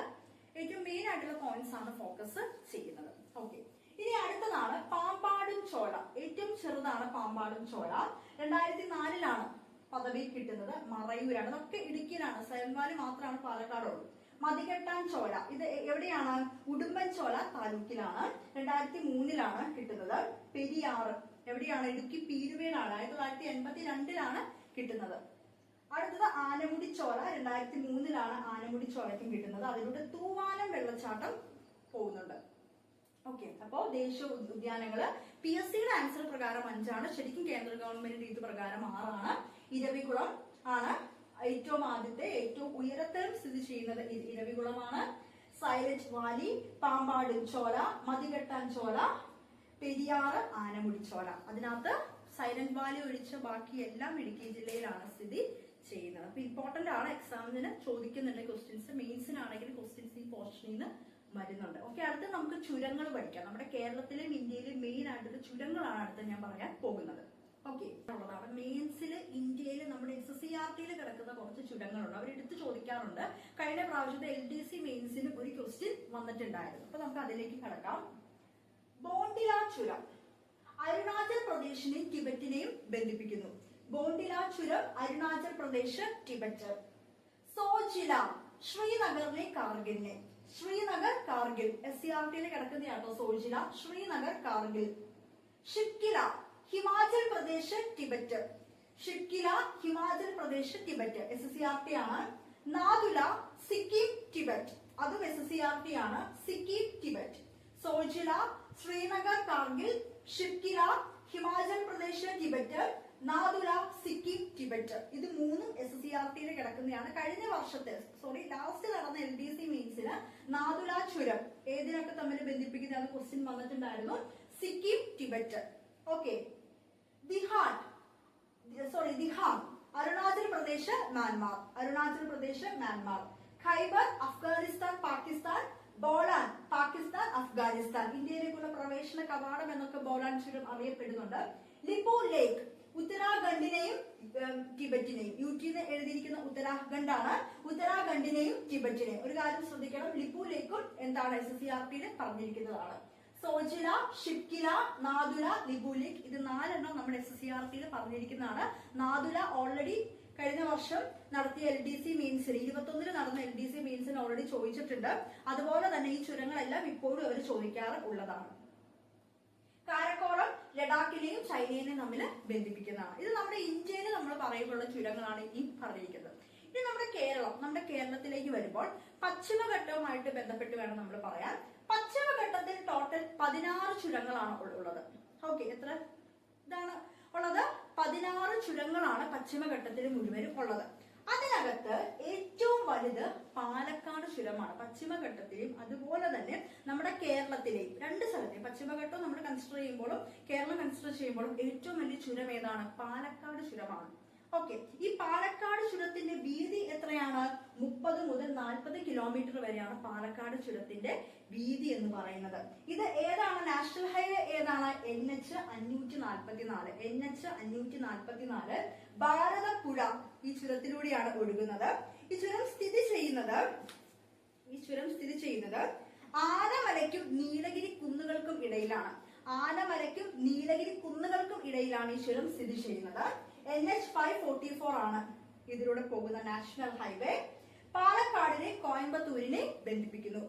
ഏറ്റവും മെയിൻ ആയിട്ടുള്ള പോയിന്റ്സ് ആണ് ഫോക്കസ് ചെയ്യുന്നത്. ഓക്കെ, ഇനി അടുത്തതാണ് പാമ്പാടും ചോല. ഏറ്റവും ചെറുതാണ് പാമ്പാടും ചോല. 2004 പദവി കിട്ടുന്നത്. മറയൂരാണ്. അതൊക്കെ ഇടുക്കിയിലാണ്. സൈലന്റ് വാലി മാത്രമാണ് പാലക്കാടുള്ളൂ. മതികെട്ടാൻ ചോല ഇത് എവിടെയാണ്? ഉടുമ്പൻചോല താലൂക്കിലാണ്. 2003 കിട്ടുന്നത്. പെരിയാറ് എവിടെയാണ്? ഇടുക്കി പീരുവേലാണ്. 1982 കിട്ടുന്നത്. അടുത്തത് ആനമുടിച്ചോല. 2003 ആനമുടിച്ചോലയ്ക്കും കിട്ടുന്നത്. അതിലൂടെ തൂവാനം വെള്ളച്ചാട്ടം പോകുന്നുണ്ട്. ഓക്കെ, അപ്പോ ദേശീയ ഉദ്യാനങ്ങള് PSCയുടെ ആൻസർ പ്രകാരം 5 ശരിക്കും കേന്ദ്ര ഗവൺമെന്റിന്റെ ഇത് പ്രകാരം 6 ഇരവികുളം ആണ് ഏറ്റവും ആദ്യത്തെ, ഏറ്റവും ഉയരത്തിൽ സ്ഥിതി ചെയ്യുന്നത് ഇരവികുളമാണ്. സൈലന്റ് വാലി, പാമ്പാടും ചോല, മതികെട്ടാൻ ചോല, പെരിയാറ്, ആനമുടിച്ചോല. അതിനകത്ത് സൈലന്റ് വാലി ഒഴിച്ച് ബാക്കി എല്ലാം ഇടുക്കി ജില്ലയിലാണ് സ്ഥിതി ചെയ്യുന്നത്. അപ്പൊ ഇമ്പോർട്ടന്റ് ആണ്. എക്സാമിന് ചോദിക്കുന്നുണ്ട് ക്വസ്റ്റ്യൻസ്. മെയിൻസിനാണെങ്കിൽ ക്വസ്റ്റ്യൻസ് ഈ പോർഷനിൽ നിന്ന് വരുന്നുണ്ട്. ഓക്കെ, അടുത്ത് നമുക്ക് ചുരങ്ങൾ പഠിക്കാം. നമ്മുടെ കേരളത്തിലെയും ഇന്ത്യയിലെയും മെയിൻ ആയിട്ടുള്ള ചുരങ്ങളാണ് അടുത്ത് ഞാൻ പറയാൻ പോകുന്നത്. ഓക്കെ ഉള്ളതാണ്. മെയിൻസിൽ ഇന്ത്യയിൽ നമ്മുടെ SSCRT കിടക്കുന്ന കുറച്ച് ചുരങ്ങളുണ്ട്, അവരെടുത്ത് ചോദിക്കാറുണ്ട്. കഴിഞ്ഞ പ്രാവശ്യത്തെ LDC മെയിൻസിന് ഒരു ക്വസ്റ്റ്യൻ വന്നിട്ടുണ്ടായിരുന്നു. അപ്പൊ നമുക്ക് അതിലേക്ക് കടക്കാം. ബോണ്ടില ചുരം അരുണാചൽ പ്രദേശിനെയും ടിബറ്റിനെയും ബന്ധിപ്പിക്കുന്നു. ബോണ്ടില ചുരം അരുണാചൽ പ്രദേശ്, ടിബറ്റ്. സോജില ശ്രീനഗറിലെ കാർഗിലിനെ. ശ്രീനഗർ കാർഗിൽ SCRT കിടക്കുന്നതാട്ടോ Zojila, Srinagar Kargil. Shipkila Himachal Pradesh, Tibet. Shipkila Himachal Pradesh, Tibet SSCRT ആണ്. നാദുല സിക്കിം, ടിബറ്റ്, അതും SSCRT ആണ്, Sikkim, Tibet. Zojila Srinagar Kargil, Shipkila Himachal Pradesh, Tibet, Nathula Sikkim, Tibet. ഇത് മൂന്നും SSCRT കിടക്കുന്നതാണ്. കഴിഞ്ഞ വർഷത്തെ ലാസ്റ്റ് നടന്ന LDC മീൻസിന് നാദുല ചുരം ഏതിനൊക്കെ തമ്മിൽ ബന്ധിപ്പിക്കുന്ന ക്വസ്റ്റ്യൻ വന്നിട്ടുണ്ടായിരുന്നു, Sikkim, Tibet. Okay. Dihang Arunachal Pradesh, Myanmar. Arunachal Pradesh, Myanmar. Khyber Afghanistan, Pakistan. Bolan Pakistan, Afghanistan. ഇന്ത്യയിലേക്കുള്ള പ്രവേശന കവാടം എന്നൊക്കെ ബോളാൻ ചുരം അറിയപ്പെടുന്നുണ്ട്. ലിപു ലേക്ക് ഉത്തരാഖണ്ഡിനെയും ടിബറ്റിനെയും. യുടിന്ന് എഴുതിയിരിക്കുന്ന ഉത്തരാഖണ്ഡ് ആണ്. ഉത്തരാഖണ്ഡിനെയും ടിബറ്റിനെയും. ഒരു കാര്യം ശ്രദ്ധിക്കണം, ലിപു ലേക്കും എന്താണ് SSCRT പറഞ്ഞിരിക്കുന്നതാണ്. സോജില, ഷിപ്കില, നാദുല, ലിപു ലേക്ക്, ഇത് 4 നമ്മുടെ SSCRT പറഞ്ഞിരിക്കുന്നതാണ്. നാദുല ഓൾറെഡി കഴിഞ്ഞ വർഷം നടത്തിയ LDC മെയിൻസിന് 21 നടന്ന LDC മെയിൻസിന് ഓൾറെഡി ചോദിച്ചിട്ടുണ്ട്. അതുപോലെ തന്നെ ഈ ചുരങ്ങളെല്ലാം ഇപ്പോഴും അവർ ചോദിക്കാറ് ഉള്ളതാണ്. കാരക്കോറം ലഡാക്കിനെയും ചൈനയെയും തമ്മിൽ ബന്ധിപ്പിക്കുന്നതാണ്. ഇത് നമ്മുടെ ഇന്ത്യയിൽ നമ്മൾ പറയുമ്പോഴുള്ള ചുരങ്ങളാണ് ഈ പറഞ്ഞിരിക്കുന്നത്. ഇനി നമ്മുടെ കേരളത്തിലേക്ക് വരുമ്പോൾ പശ്ചിമഘട്ടവുമായിട്ട് ബന്ധപ്പെട്ട് വേണം നമ്മൾ പറയാൻ. പശ്ചിമഘട്ടത്തിൽ ടോട്ടൽ 16 ചുരങ്ങളാണ് ഉള്ളത്. ഓക്കെ, എത്ര ഇതാണ് ഉള്ളത്? 16 ചുരങ്ങളാണ് പശ്ചിമഘട്ടത്തിൽ മുഴുവനും ഉള്ളത്. അതിനകത്ത് ഏറ്റവും വലുത് പാലക്കാട് ചുരമാണ്. പശ്ചിമഘട്ടത്തിലെയും അതുപോലെ തന്നെ നമ്മുടെ കേരളത്തിലെയും 2 സ്ഥലത്തെയും, പശ്ചിമഘട്ടം നമ്മൾ കൺസിഡർ ചെയ്യുമ്പോഴും കേരളം കൺസിഡർ ചെയ്യുമ്പോഴും ഏറ്റവും വലിയ ചുരം ഏതാണ്? പാലക്കാട് ചുരമാണ്. ഓക്കെ, ഈ പാലക്കാട് ചുരത്തിന്റെ വീതി എത്രയാണ്? 30 മുതൽ 40 കിലോമീറ്റർ വരെയാണ് പാലക്കാട് ചുരത്തിന്റെ വീതി എന്ന് പറയുന്നത്. ഇത് ഏതാണ്? നാഷണൽ ഹൈവേ ഏതാണ്? NH 544. NH 544 ഭാരതപ്പുഴ ഈ ചുരത്തിലൂടെയാണ് ഒഴുകുന്നത്. ഈ ചുരം സ്ഥിതി ചെയ്യുന്നത് ആനമലയ്ക്കും നീലഗിരി കുന്നുകൾക്കും ഇടയിലാണ്. ആനമലയ്ക്കും നീലഗിരി കുന്നുകൾക്കും ഇടയിലാണ് ഈ ചുരം സ്ഥിതി ചെയ്യുന്നത്. NH 544 ആണ് ഇതിലൂടെ പോകുന്ന നാഷണൽ ഹൈവേ. പാലക്കാടിനെ കോയമ്പത്തൂരിനെ ബന്ധിപ്പിക്കുന്നു.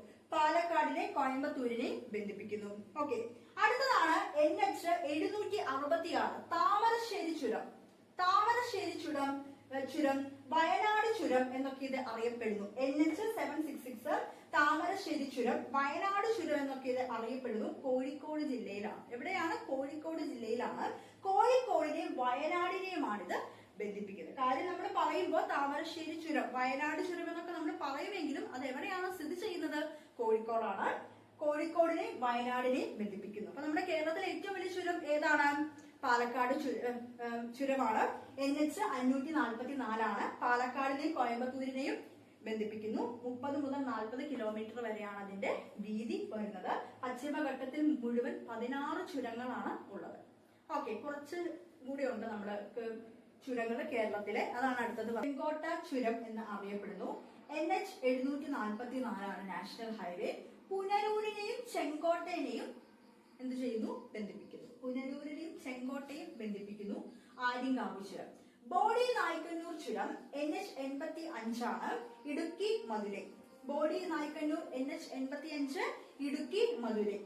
ഓക്കെ, അടുത്തതാണ് NH 766 താമരശ്ശേരി ചുരം, വയനാട് ചുരം എന്നൊക്കെ ഇത് അറിയപ്പെടുന്നു. NH 766 താമരശ്ശേരി ചുരം, വയനാട് ചുരം എന്നൊക്കെ ഇത് അറിയപ്പെടുന്നു. കോഴിക്കോട് ജില്ലയിലാണ്. എവിടെയാണ്? കോഴിക്കോട് ജില്ലയിലാണ്. കോഴിക്കോടിനെയും വയനാടിനെയുമാണ് ഇത് ബന്ധിപ്പിക്കുന്നത്. കാര്യം നമ്മൾ പറയുമ്പോൾ താമരശ്ശേരി ചുരം, വയനാട് ചുരം എന്നൊക്കെ നമ്മൾ പറയുമെങ്കിലും അത് എവിടെയാണ് സ്ഥിതി ചെയ്യുന്നത്? കോഴിക്കോടാണ്. കോഴിക്കോടിനെ വയനാടിനെയും ബന്ധിപ്പിക്കുന്നു. അപ്പൊ നമ്മുടെ കേരളത്തിലെ ഏറ്റവും വലിയ ചുരം ഏതാണ്? പാലക്കാട് ചുരമാണ്. NH 544 ആണ്. പാലക്കാടിനെയും കോയമ്പത്തൂരിനെയും ബന്ധിപ്പിക്കുന്നു. 30 മുതൽ 40 കിലോമീറ്റർ വരെയാണ് അതിന്റെ വീതി വരുന്നത്. പശ്ചിമഘട്ടത്തിൽ മുഴുവൻ 16 ചുരങ്ങളാണ് ഉള്ളത്. ഓക്കെ, കുറച്ച് കൂടി ഉണ്ട് നമ്മൾക്ക് ചുരങ്ങൾ കേരളത്തിലെ. അതാണ് അടുത്തത്. ചെങ്കോട്ട ചുരം എന്ന് അറിയപ്പെടുന്നു. NH 744 ആണ് നാഷണൽ ഹൈവേ. പുനലൂരിനെയും ചെങ്കോട്ടയെയും എന്ത് ചെയ്യുന്നു? ബന്ധിപ്പിക്കുന്നു. പുനലൂരിനെയും ചെങ്കോട്ടയും ബന്ധിപ്പിക്കുന്നു. ആര്യങ്കാവ് ചുരം. ബോഡി നായ്ക്കന്നൂർ ചുരം NH 85 ആണ്. ഇടുക്കി മധുരൈ. ബോഡി നായ്ക്കന്നൂർ NH 85 ഇടുക്കി മധുരൈ.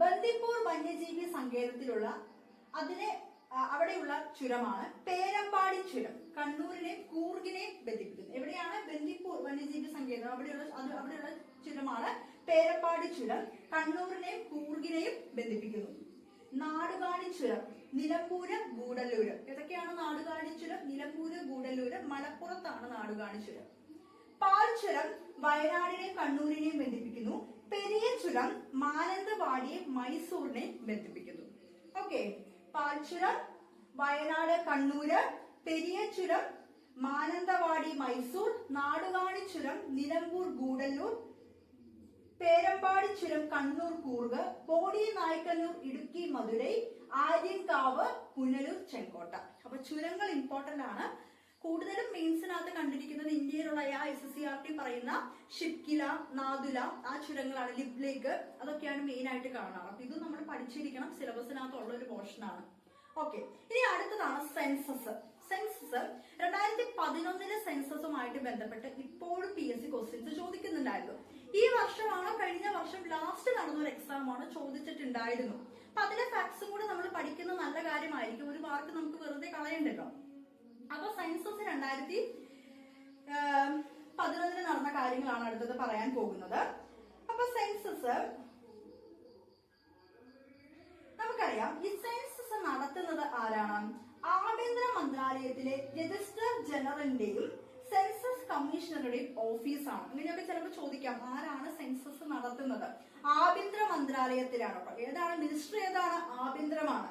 ബന്ദിപ്പൂർ വന്യജീവി സങ്കേതത്തിലുള്ള അവിടെയുള്ള ചുരമാണ് പേരമ്പാടി ചുരം. കണ്ണൂരിനെയും കൂർഗിനെയും ബന്ധിപ്പിക്കുന്നു. എവിടെയാണ്? ബന്ദിപ്പൂർ വന്യജീവി സങ്കേതം. അവിടെയുള്ള ചുരമാണ് പേരമ്പാടി ചുരം. കണ്ണൂരിനെയും കൂർഗിനെയും ബന്ധിപ്പിക്കുന്നു. നാടുകാണി ചുരം നിലമ്പൂര്, ഗൂഡല്ലൂര്. ഏതൊക്കെയാണ് നാടുകാണി ചുരം? നിലമ്പൂര്, ഗൂഡല്ലൂര്. മലപ്പുറത്താണ് നാടുകാണി ചുരം. പാൽ ചുരം വയനാടിനെയും കണ്ണൂരിനെയും ബന്ധിപ്പിക്കുന്നു. പെരിയ ചുരം മാനന്തവാടിയെ മൈസൂരിനെയും ബന്ധിപ്പിക്കുന്നു. ഓക്കെ, പാൽച്ചുരം വയനാട്, കണ്ണൂര്. പെരിയ ചുരം മാനന്തവാടി, മൈസൂർ. നാടുകാണി ചുരം നിലമ്പൂർ, ഗൂഡല്ലൂർ. പേരമ്പാടി ചുരം കണ്ണൂർ, കൂർഗ്. ബോഡി നായ്ക്കന്നൂർ ഇടുക്കി, മധുരൈ. ആര്യൻകാവ്, പുനലൂർ, ചെങ്കോട്ട. അപ്പൊ ചുരങ്ങൾ ഇമ്പോർട്ടന്റ് ആണ്. കൂടുതലും മെയിൻസിനകത്ത് കണ്ടിരിക്കുന്നത് ഇന്ത്യയിലുള്ള SSCRT പറയുന്ന ഷിപ്കില, നാദുല ആ ചുരങ്ങളാണ്, ലിബ് ലേക്ക്, അതൊക്കെയാണ് മെയിൻ ആയിട്ട് കാണാറ്. അപ്പൊ ഇത് നമ്മൾ പഠിച്ചിരിക്കണം, സിലബസിനകത്തുള്ള ഒരു പോർഷൻ ആണ്. ഓക്കെ, ഇനി അടുത്തതാണ് സെൻസസ്. സെൻസസ് 2011 സെൻസസുമായിട്ട് ബന്ധപ്പെട്ട് ഇപ്പോഴും PSC ക്വസ്റ്റ്യൻസ് ചോദിക്കുന്നുണ്ടായിരുന്നു. ഈ വർഷമാണോ കഴിഞ്ഞ വർഷം ലാസ്റ്റ് നടന്ന ഒരു എക്സാം ആണ് ചോദിച്ചിട്ടുണ്ടായിരുന്നു. അപ്പൊ അതിലെ ഫാക്ട്സും കൂടെ നമ്മൾ പഠിക്കുന്ന നല്ല കാര്യമായിരിക്കും. ഒരു മാർക്ക് നമുക്ക് വെറുതെ കളയണ്ടല്ലോ. അപ്പൊ സെൻസസ് 2011 നടന്ന കാര്യങ്ങളാണ് അടുത്തത് പറയാൻ പോകുന്നത്. അപ്പൊ സെൻസസ് നമുക്കറിയാം, ഈ സെൻസസ് നടത്തുന്നത് ആരാണ്? ആഭ്യന്തര മന്ത്രാലയത്തിലെ രജിസ്ട്രാർ ജനറലിന്റെയും സെൻസസ് കമ്മീഷണറുടെയും ഓഫീസാണ്. ഇങ്ങനെയൊക്കെ ചിലപ്പോൾ ചോദിക്കാം, ആരാണ് സെൻസസ് നടത്തുന്നത്? ആഭ്യന്തര മന്ത്രാലയത്തിലാണ്. ഏതാണ് മിനിസ്ട്രി? ഏതാണ്? ആഭ്യന്തരമാണ്.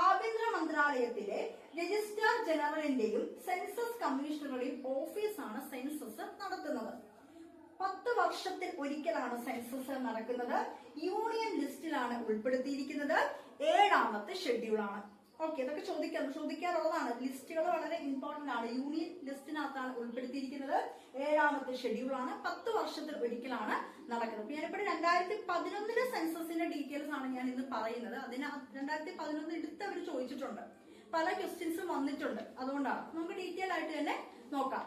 ആഭ്യന്തര മന്ത്രാലയത്തിലെ രജിസ്ട്രാർ ജനറലിന്റെയും സെൻസസ് കമ്മീഷണറുടെയും ഓഫീസാണ് സെൻസസ് നടത്തുന്നത്. 10 വർഷത്തിൽ ഒരിക്കലാണ് സെൻസസ് നടക്കുന്നത്. യൂണിയൻ ലിസ്റ്റിലാണ് ഉൾപ്പെടുത്തിയിരിക്കുന്നത്. 7ാമത്തെ ഷെഡ്യൂളാണ്. ഓക്കെ, ഇതൊക്കെ ചോദിക്കാറുള്ളതാണ്. ലിസ്റ്റുകൾ വളരെ ഇമ്പോർട്ടന്റ് ആണ്. യൂണിയൻ ലിസ്റ്റിനകത്താണ് ഉൾപ്പെടുത്തിയിരിക്കുന്നത്. 7ാമത്തെ ഷെഡ്യൂളാണ്. 10 വർഷത്തിൽ ഒരിക്കലാണ് നടക്കുന്നത്. ഞാനിപ്പോൾ 2011 സെൻസസിന്റെ ഡീറ്റെയിൽസ് ആണ് ഞാൻ ഇന്ന് പറയുന്നത്. അതിന് 2011 എടുത്തവർ ചോദിച്ചിട്ടുണ്ട്, പല ക്വസ്റ്റ്യൻസും വന്നിട്ടുണ്ട്. അതുകൊണ്ടാണ് നമുക്ക് ഡീറ്റെയിൽ ആയിട്ട് തന്നെ നോക്കാം.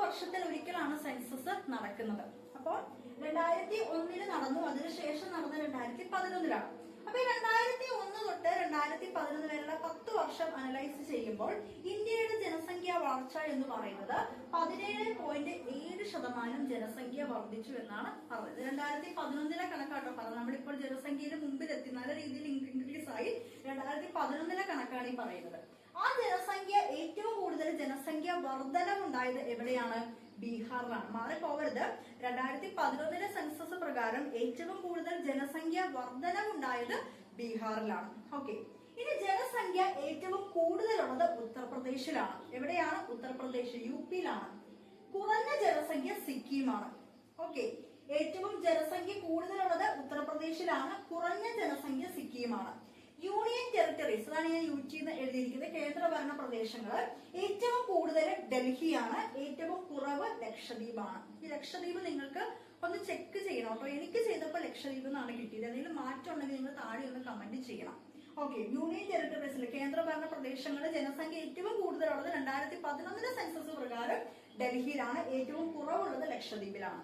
വർഷത്തിൽ ഒരിക്കലാണ് സെൻസസ് നടക്കുന്നത്. അപ്പോൾ 2001 നടന്നു, അതിനുശേഷം നടന്ന 2011. അപ്പൊ 2001 തൊട്ട് 2011 വരെയുള്ള 10 വർഷം അനലൈസ് ചെയ്യുമ്പോൾ ഇന്ത്യയുടെ ജനസംഖ്യാ വളർച്ച എന്ന് പറയുന്നത് 17.7% ജനസംഖ്യ വർദ്ധിച്ചു എന്നാണ് പറഞ്ഞത്. 2011 കണക്കാട്ടോ പറഞ്ഞത്. നമ്മളിപ്പോൾ ജനസംഖ്യയിൽ മുമ്പിലെത്തി, നല്ല രീതിയിൽ ഇൻക്രീസ് ആയി. 2011 കണക്കാണ് ഈ പറയുന്നത്. ആ ജനസംഖ്യ ഏറ്റവും കൂടുതൽ ജനസംഖ്യ വർധനവുണ്ടായത് എവിടെയാണ്? ബീഹാറിലാണ്. മാറിപ്പോവരുത്. 2011 സെൻസസ് പ്രകാരം ഏറ്റവും കൂടുതൽ ജനസംഖ്യ വർധനവുണ്ടായത് ബീഹാറിലാണ്. ഓക്കെ, ഇനി ജനസംഖ്യ ഏറ്റവും കൂടുതലുള്ളത് ഉത്തർപ്രദേശിലാണ്. എവിടെയാണ്? ഉത്തർപ്രദേശ്, UP-യിലാണ്. കുറഞ്ഞ ജനസംഖ്യ സിക്കിമാണ്. ഓക്കെ, ഏറ്റവും ജനസംഖ്യ കൂടുതലുള്ളത് ഉത്തർപ്രദേശിലാണ്, കുറഞ്ഞ ജനസംഖ്യ സിക്കിമാണ്. യൂണിയൻ ടെറിട്ടറീസ്, അതാണ് ഞാൻ UT എന്ന് എഴുതിയിരിക്കുന്നത്, കേന്ദ്രഭരണ പ്രദേശങ്ങൾ. ഏറ്റവും കൂടുതൽ ഡൽഹിയാണ്, ഏറ്റവും കുറവ് ലക്ഷദ്വീപാണ്. ഈ ലക്ഷദ്വീപ് നിങ്ങൾക്ക് ഒന്ന് ചെക്ക് ചെയ്യണം കേട്ടോ. എനിക്ക് ചെയ്തപ്പോൾ ലക്ഷദ്വീപ് എന്നാണ് കിട്ടിയത്. എന്തെങ്കിലും മാറ്റം ഉണ്ടെങ്കിൽ നിങ്ങൾ താഴെ ഒന്ന് കമന്റ് ചെയ്യണം. ഓക്കെ, യൂണിയൻ ടെറിട്ടറീസിൽ കേന്ദ്രഭരണ പ്രദേശങ്ങൾ ജനസംഖ്യ ഏറ്റവും കൂടുതലുള്ളത് 2011 സെൻസസ് പ്രകാരം ഡൽഹിയിലാണ്, ഏറ്റവും കുറവുള്ളത് ലക്ഷദ്വീപിലാണ്.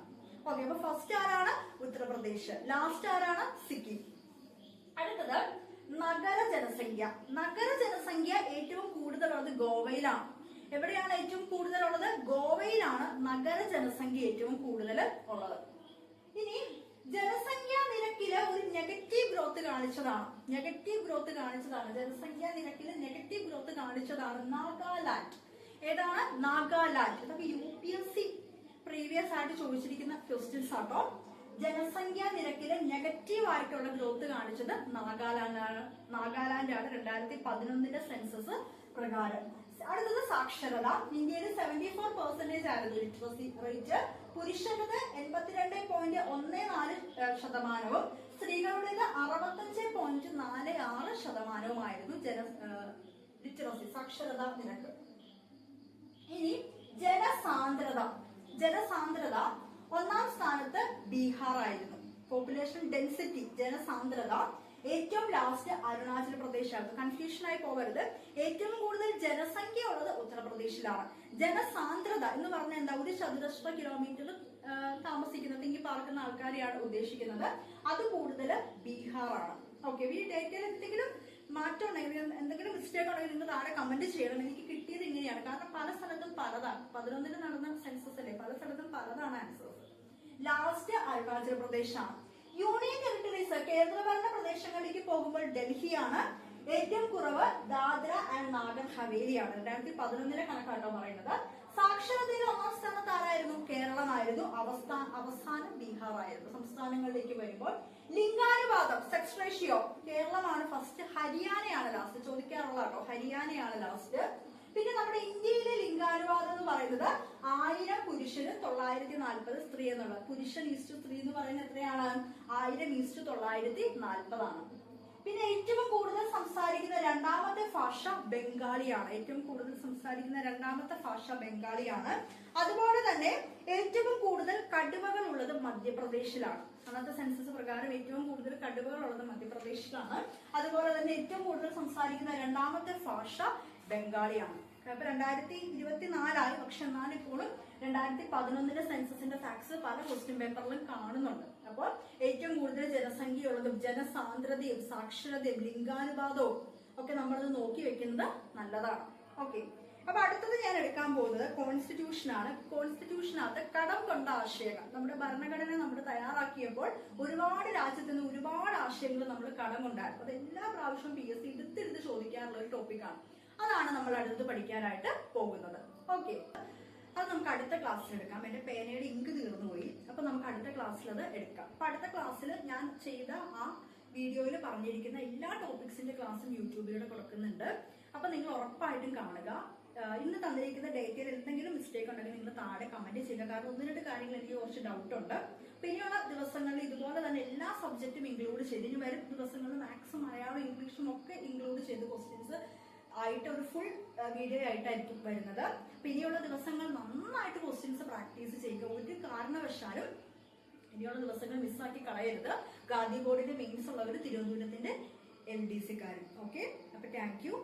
ഓക്കെ, അപ്പൊ ഫസ്റ്റ് ആരാണ്? ഉത്തർപ്രദേശ്. ലാസ്റ്റ് ആരാണ്? സിക്കിം. അടുത്തത് നഗര ജനസംഖ്യ. നഗര ജനസംഖ്യ ഏറ്റവും കൂടുതലുള്ളത് ഗോവയിലാണ്. എവിടെയാണ് ഏറ്റവും കൂടുതലുള്ളത്? ഗോവയിലാണ് നഗര ജനസംഖ്യ ഏറ്റവും കൂടുതൽ ഉള്ളത്. ഇനി ജനസംഖ്യാ നിരക്കില് ഒരു നെഗറ്റീവ് ഗ്രോത്ത് കാണിച്ചതാണ്. ജനസംഖ്യാ നിരക്കില് നെഗറ്റീവ് ഗ്രോത്ത് കാണിച്ചതാണ് നാഗാലാൻഡ്. ഏതാണ്? നാഗാലാൻഡ്. ഇതൊക്കെ UPSC പ്രീവിയസ് ആയിട്ട് ചോദിച്ചിരിക്കുന്ന ക്വസ്റ്റ്യൻസ് ആട്ടോ. ജനസംഖ്യാ നിരക്കില് നെഗറ്റീവ് ആയിട്ടുള്ള ഗ്രോത്ത് കാണിച്ചത് നാഗാലാൻഡാണ്. 2011 സെൻസസ് പ്രകാരം. അടുത്തത് സാക്ഷരത. ഇന്ത്യയിൽ 74% ആയിരുന്നു ലിറ്ററസി റേറ്റ്. പുരുഷനത് 82.14%, സ്ത്രീകളുടേത് 65.46%. ലിറ്ററസി, സാക്ഷരതാ നിരക്ക്. ഇനി ജനസാന്ദ്രത. 1ാം സ്ഥാനത്ത് ബീഹാർ ആയിരുന്നു. പോപ്പുലേഷൻ ഡെൻസിറ്റി, ജനസാന്ദ്രത. ഏറ്റവും ലാസ്റ്റ് അരുണാചൽ പ്രദേശ് ആയിരുന്നു. കൺഫ്യൂഷൻ ആയി പോകരുത്. ഏറ്റവും കൂടുതൽ ജനസംഖ്യ ഉള്ളത് ഉത്തർപ്രദേശിലാണ്. ജനസാന്ദ്രത എന്ന് പറഞ്ഞാൽ എന്താ? ഒരു ചതുരശ്ര കിലോമീറ്റർ താമസിക്കുന്ന, തിങ്ങി പാർക്കുന്ന ആൾക്കാരെയാണ് ഉദ്ദേശിക്കുന്നത്. അത് കൂടുതൽ ബീഹാറാണ്. ഓക്കെ, ഈ ഡേറ്റയിൽ എന്തെങ്കിലും മാറ്റം ഉണ്ടെങ്കിൽ, എന്തെങ്കിലും മിസ്റ്റേക്ക് ഉണ്ടെങ്കിൽ നിങ്ങൾ താഴെ കമന്റ് ചെയ്യണം. എനിക്ക് കിട്ടിയത് ഇങ്ങനെയാണ്, കാരണം പല സ്ഥലത്തും പലതാണ്. 2011 നടന്ന സെൻസസ് അല്ലേ, പല സ്ഥലത്തും പലതാണ് ആൻസേഴ്സ്. ലാസ്റ്റ് അരുണാചൽ പ്രദേശാണ്. യൂണിയൻ ടെറിട്ടറീസ്, കേന്ദ്രഭരണ പ്രദേശങ്ങളിലേക്ക് പോകുമ്പോൾ ഡൽഹിയാണ്. ഏറ്റവും കുറവ് ദാദ്ര ആൻഡ് നാഗർ ഹവേലിയാണ്. 2011 കണക്കാട്ടോ പറയുന്നത്. സാക്ഷരതയിൽ 1ാം സ്ഥാനത്ത് ആരായിരുന്നു? കേരളമായിരുന്നു. അവസാനം ബീഹാർ ആയിരുന്നു. സംസ്ഥാനങ്ങളിലേക്ക് വരുമ്പോൾ ലിംഗാനുപാതം, സെക്സ് റേഷ്യോ, കേരളമാണ് ഫസ്റ്റ്, ഹരിയാനയാണ് ലാസ്റ്റ്. ചോദിക്കാറുള്ള കേട്ടോ, ഹരിയാനയാണ് ലാസ്റ്റ്. പിന്നെ നമ്മുടെ ഇന്ത്യയിലെ ലിംഗാനുപാതം എന്ന് പറയുന്നത് 1000 പുരുഷന് 940 സ്ത്രീ എന്നുള്ളത്. പുരുഷൻ ഈസ്റ്റ് സ്ത്രീ എന്ന് പറയുന്നത് എത്രയാണ്? 1000 ഈസ്റ്റ് 940 ആണ്. പിന്നെ ഏറ്റവും കൂടുതൽ സംസാരിക്കുന്ന രണ്ടാമത്തെ ഭാഷ ബംഗാളിയാണ്. ഏറ്റവും കൂടുതൽ സംസാരിക്കുന്ന രണ്ടാമത്തെ ഭാഷ ബംഗാളിയാണ്. അതുപോലെ തന്നെ ഏറ്റവും കൂടുതൽ കടുവകൾ ഉള്ളത് മധ്യപ്രദേശിലാണ്. അന്നത്തെ സെൻസസ് പ്രകാരം ഏറ്റവും കൂടുതൽ കടുവകൾ ഉള്ളത് മധ്യപ്രദേശിലാണ്. അതുപോലെ തന്നെ ഏറ്റവും കൂടുതൽ സംസാരിക്കുന്ന രണ്ടാമത്തെ ഭാഷ ബംഗാളിയാണ്. അപ്പൊ 2024 പക്ഷെ എന്നാലും ഇപ്പോഴും 2011 സെൻസസിന്റെ ഫാക്ട്സ് പല ക്വസ്റ്റ്യൻ പേപ്പറിലും കാണുന്നുണ്ട്. അപ്പോൾ ഏറ്റവും കൂടുതൽ ജനസംഖ്യയുള്ളതും ജനസാന്ദ്രതയും സാക്ഷരതയും ലിംഗാനുപാതവും ഒക്കെ നമ്മളത് നോക്കി വെക്കുന്നത് നല്ലതാണ്. ഓക്കെ, അപ്പൊ അടുത്തത് ഞാൻ എടുക്കാൻ പോകുന്നത് കോൺസ്റ്റിറ്റ്യൂഷൻ ആണ്. കോൺസ്റ്റിറ്റ്യൂഷനകത്ത് കടം കൊണ്ട ആശയങ്ങൾ, നമ്മുടെ ഭരണഘടന നമ്മൾ തയ്യാറാക്കിയപ്പോൾ ഒരുപാട് രാജ്യത്ത് നിന്ന് ഒരുപാട് ആശയങ്ങൾ നമ്മൾ കടം കൊണ്ടായിരുന്നു. അത് എല്ലാ പ്രാവശ്യവും PSC എടുത്തെടുത്ത് ചോദിക്കാറുള്ള ഒരു ടോപ്പിക്കാണ്. അതാണ് നമ്മൾ അടുത്ത് പഠിക്കാനായിട്ട് പോകുന്നത്. ഓക്കെ, അത് നമുക്ക് അടുത്ത ക്ലാസ്സിൽ എടുക്കാം. എന്റെ പേനയുടെ ഇങ്ക് തീർന്നു പോയി. അപ്പൊ നമുക്ക് അടുത്ത ക്ലാസ്സിൽ അത് എടുക്കാം. അപ്പൊ അടുത്ത ക്ലാസ്സിൽ ഞാൻ ചെയ്ത ആ വീഡിയോയിൽ പറഞ്ഞിരിക്കുന്ന എല്ലാ ടോപ്പിക്സിന്റെ ക്ലാസ്സും യൂട്യൂബിലൂടെ കൊടുക്കുന്നുണ്ട്. അപ്പൊ നിങ്ങൾ ഉറപ്പായിട്ടും കാണുക. ഇന്ന് തന്നിരിക്കുന്ന ഡേറ്റയിൽ എന്തെങ്കിലും മിസ്റ്റേക്ക് ഉണ്ടെങ്കിൽ നിങ്ങൾ താഴെ കമന്റ് ചെയ്യുക. കാരണം 1-2 കാര്യങ്ങൾ എനിക്ക് കുറച്ച് ഡൗട്ട് ഉണ്ട്. പിന്നെയുള്ള ദിവസങ്ങളിൽ ഇതുപോലെ തന്നെ എല്ലാ സബ്ജക്റ്റും ഇൻക്ലൂഡ് ചെയ്ത്, ഇനി വരും ദിവസങ്ങളിൽ മാത്സും മലയാളം ഇംഗ്ലീഷും ഒക്കെ ഇൻക്ലൂഡ് ചെയ്ത് ക്വസ്റ്റ്യൻസ് ആയിട്ട് ഒരു ഫുൾ വീഡിയോ ആയിട്ടായിരിക്കും വരുന്നത്. ഇനിയുള്ള ദിവസങ്ങൾ നന്നായിട്ട് ക്വസ്റ്റ്യൻസ് പ്രാക്ടീസ് ചെയ്യുക. ഒരു കാരണവശാലും ഇനിയുള്ള ദിവസങ്ങൾ മിസ്സാക്കി കളയരുത്. ഗാന്ധി ബോർഡിന്റെ മെയിൻസ് ഉള്ളവർ, തിരുവനന്തപുരത്തിന്റെ LDC കാരും. ഓക്കെ, അപ്പൊ താങ്ക് യു.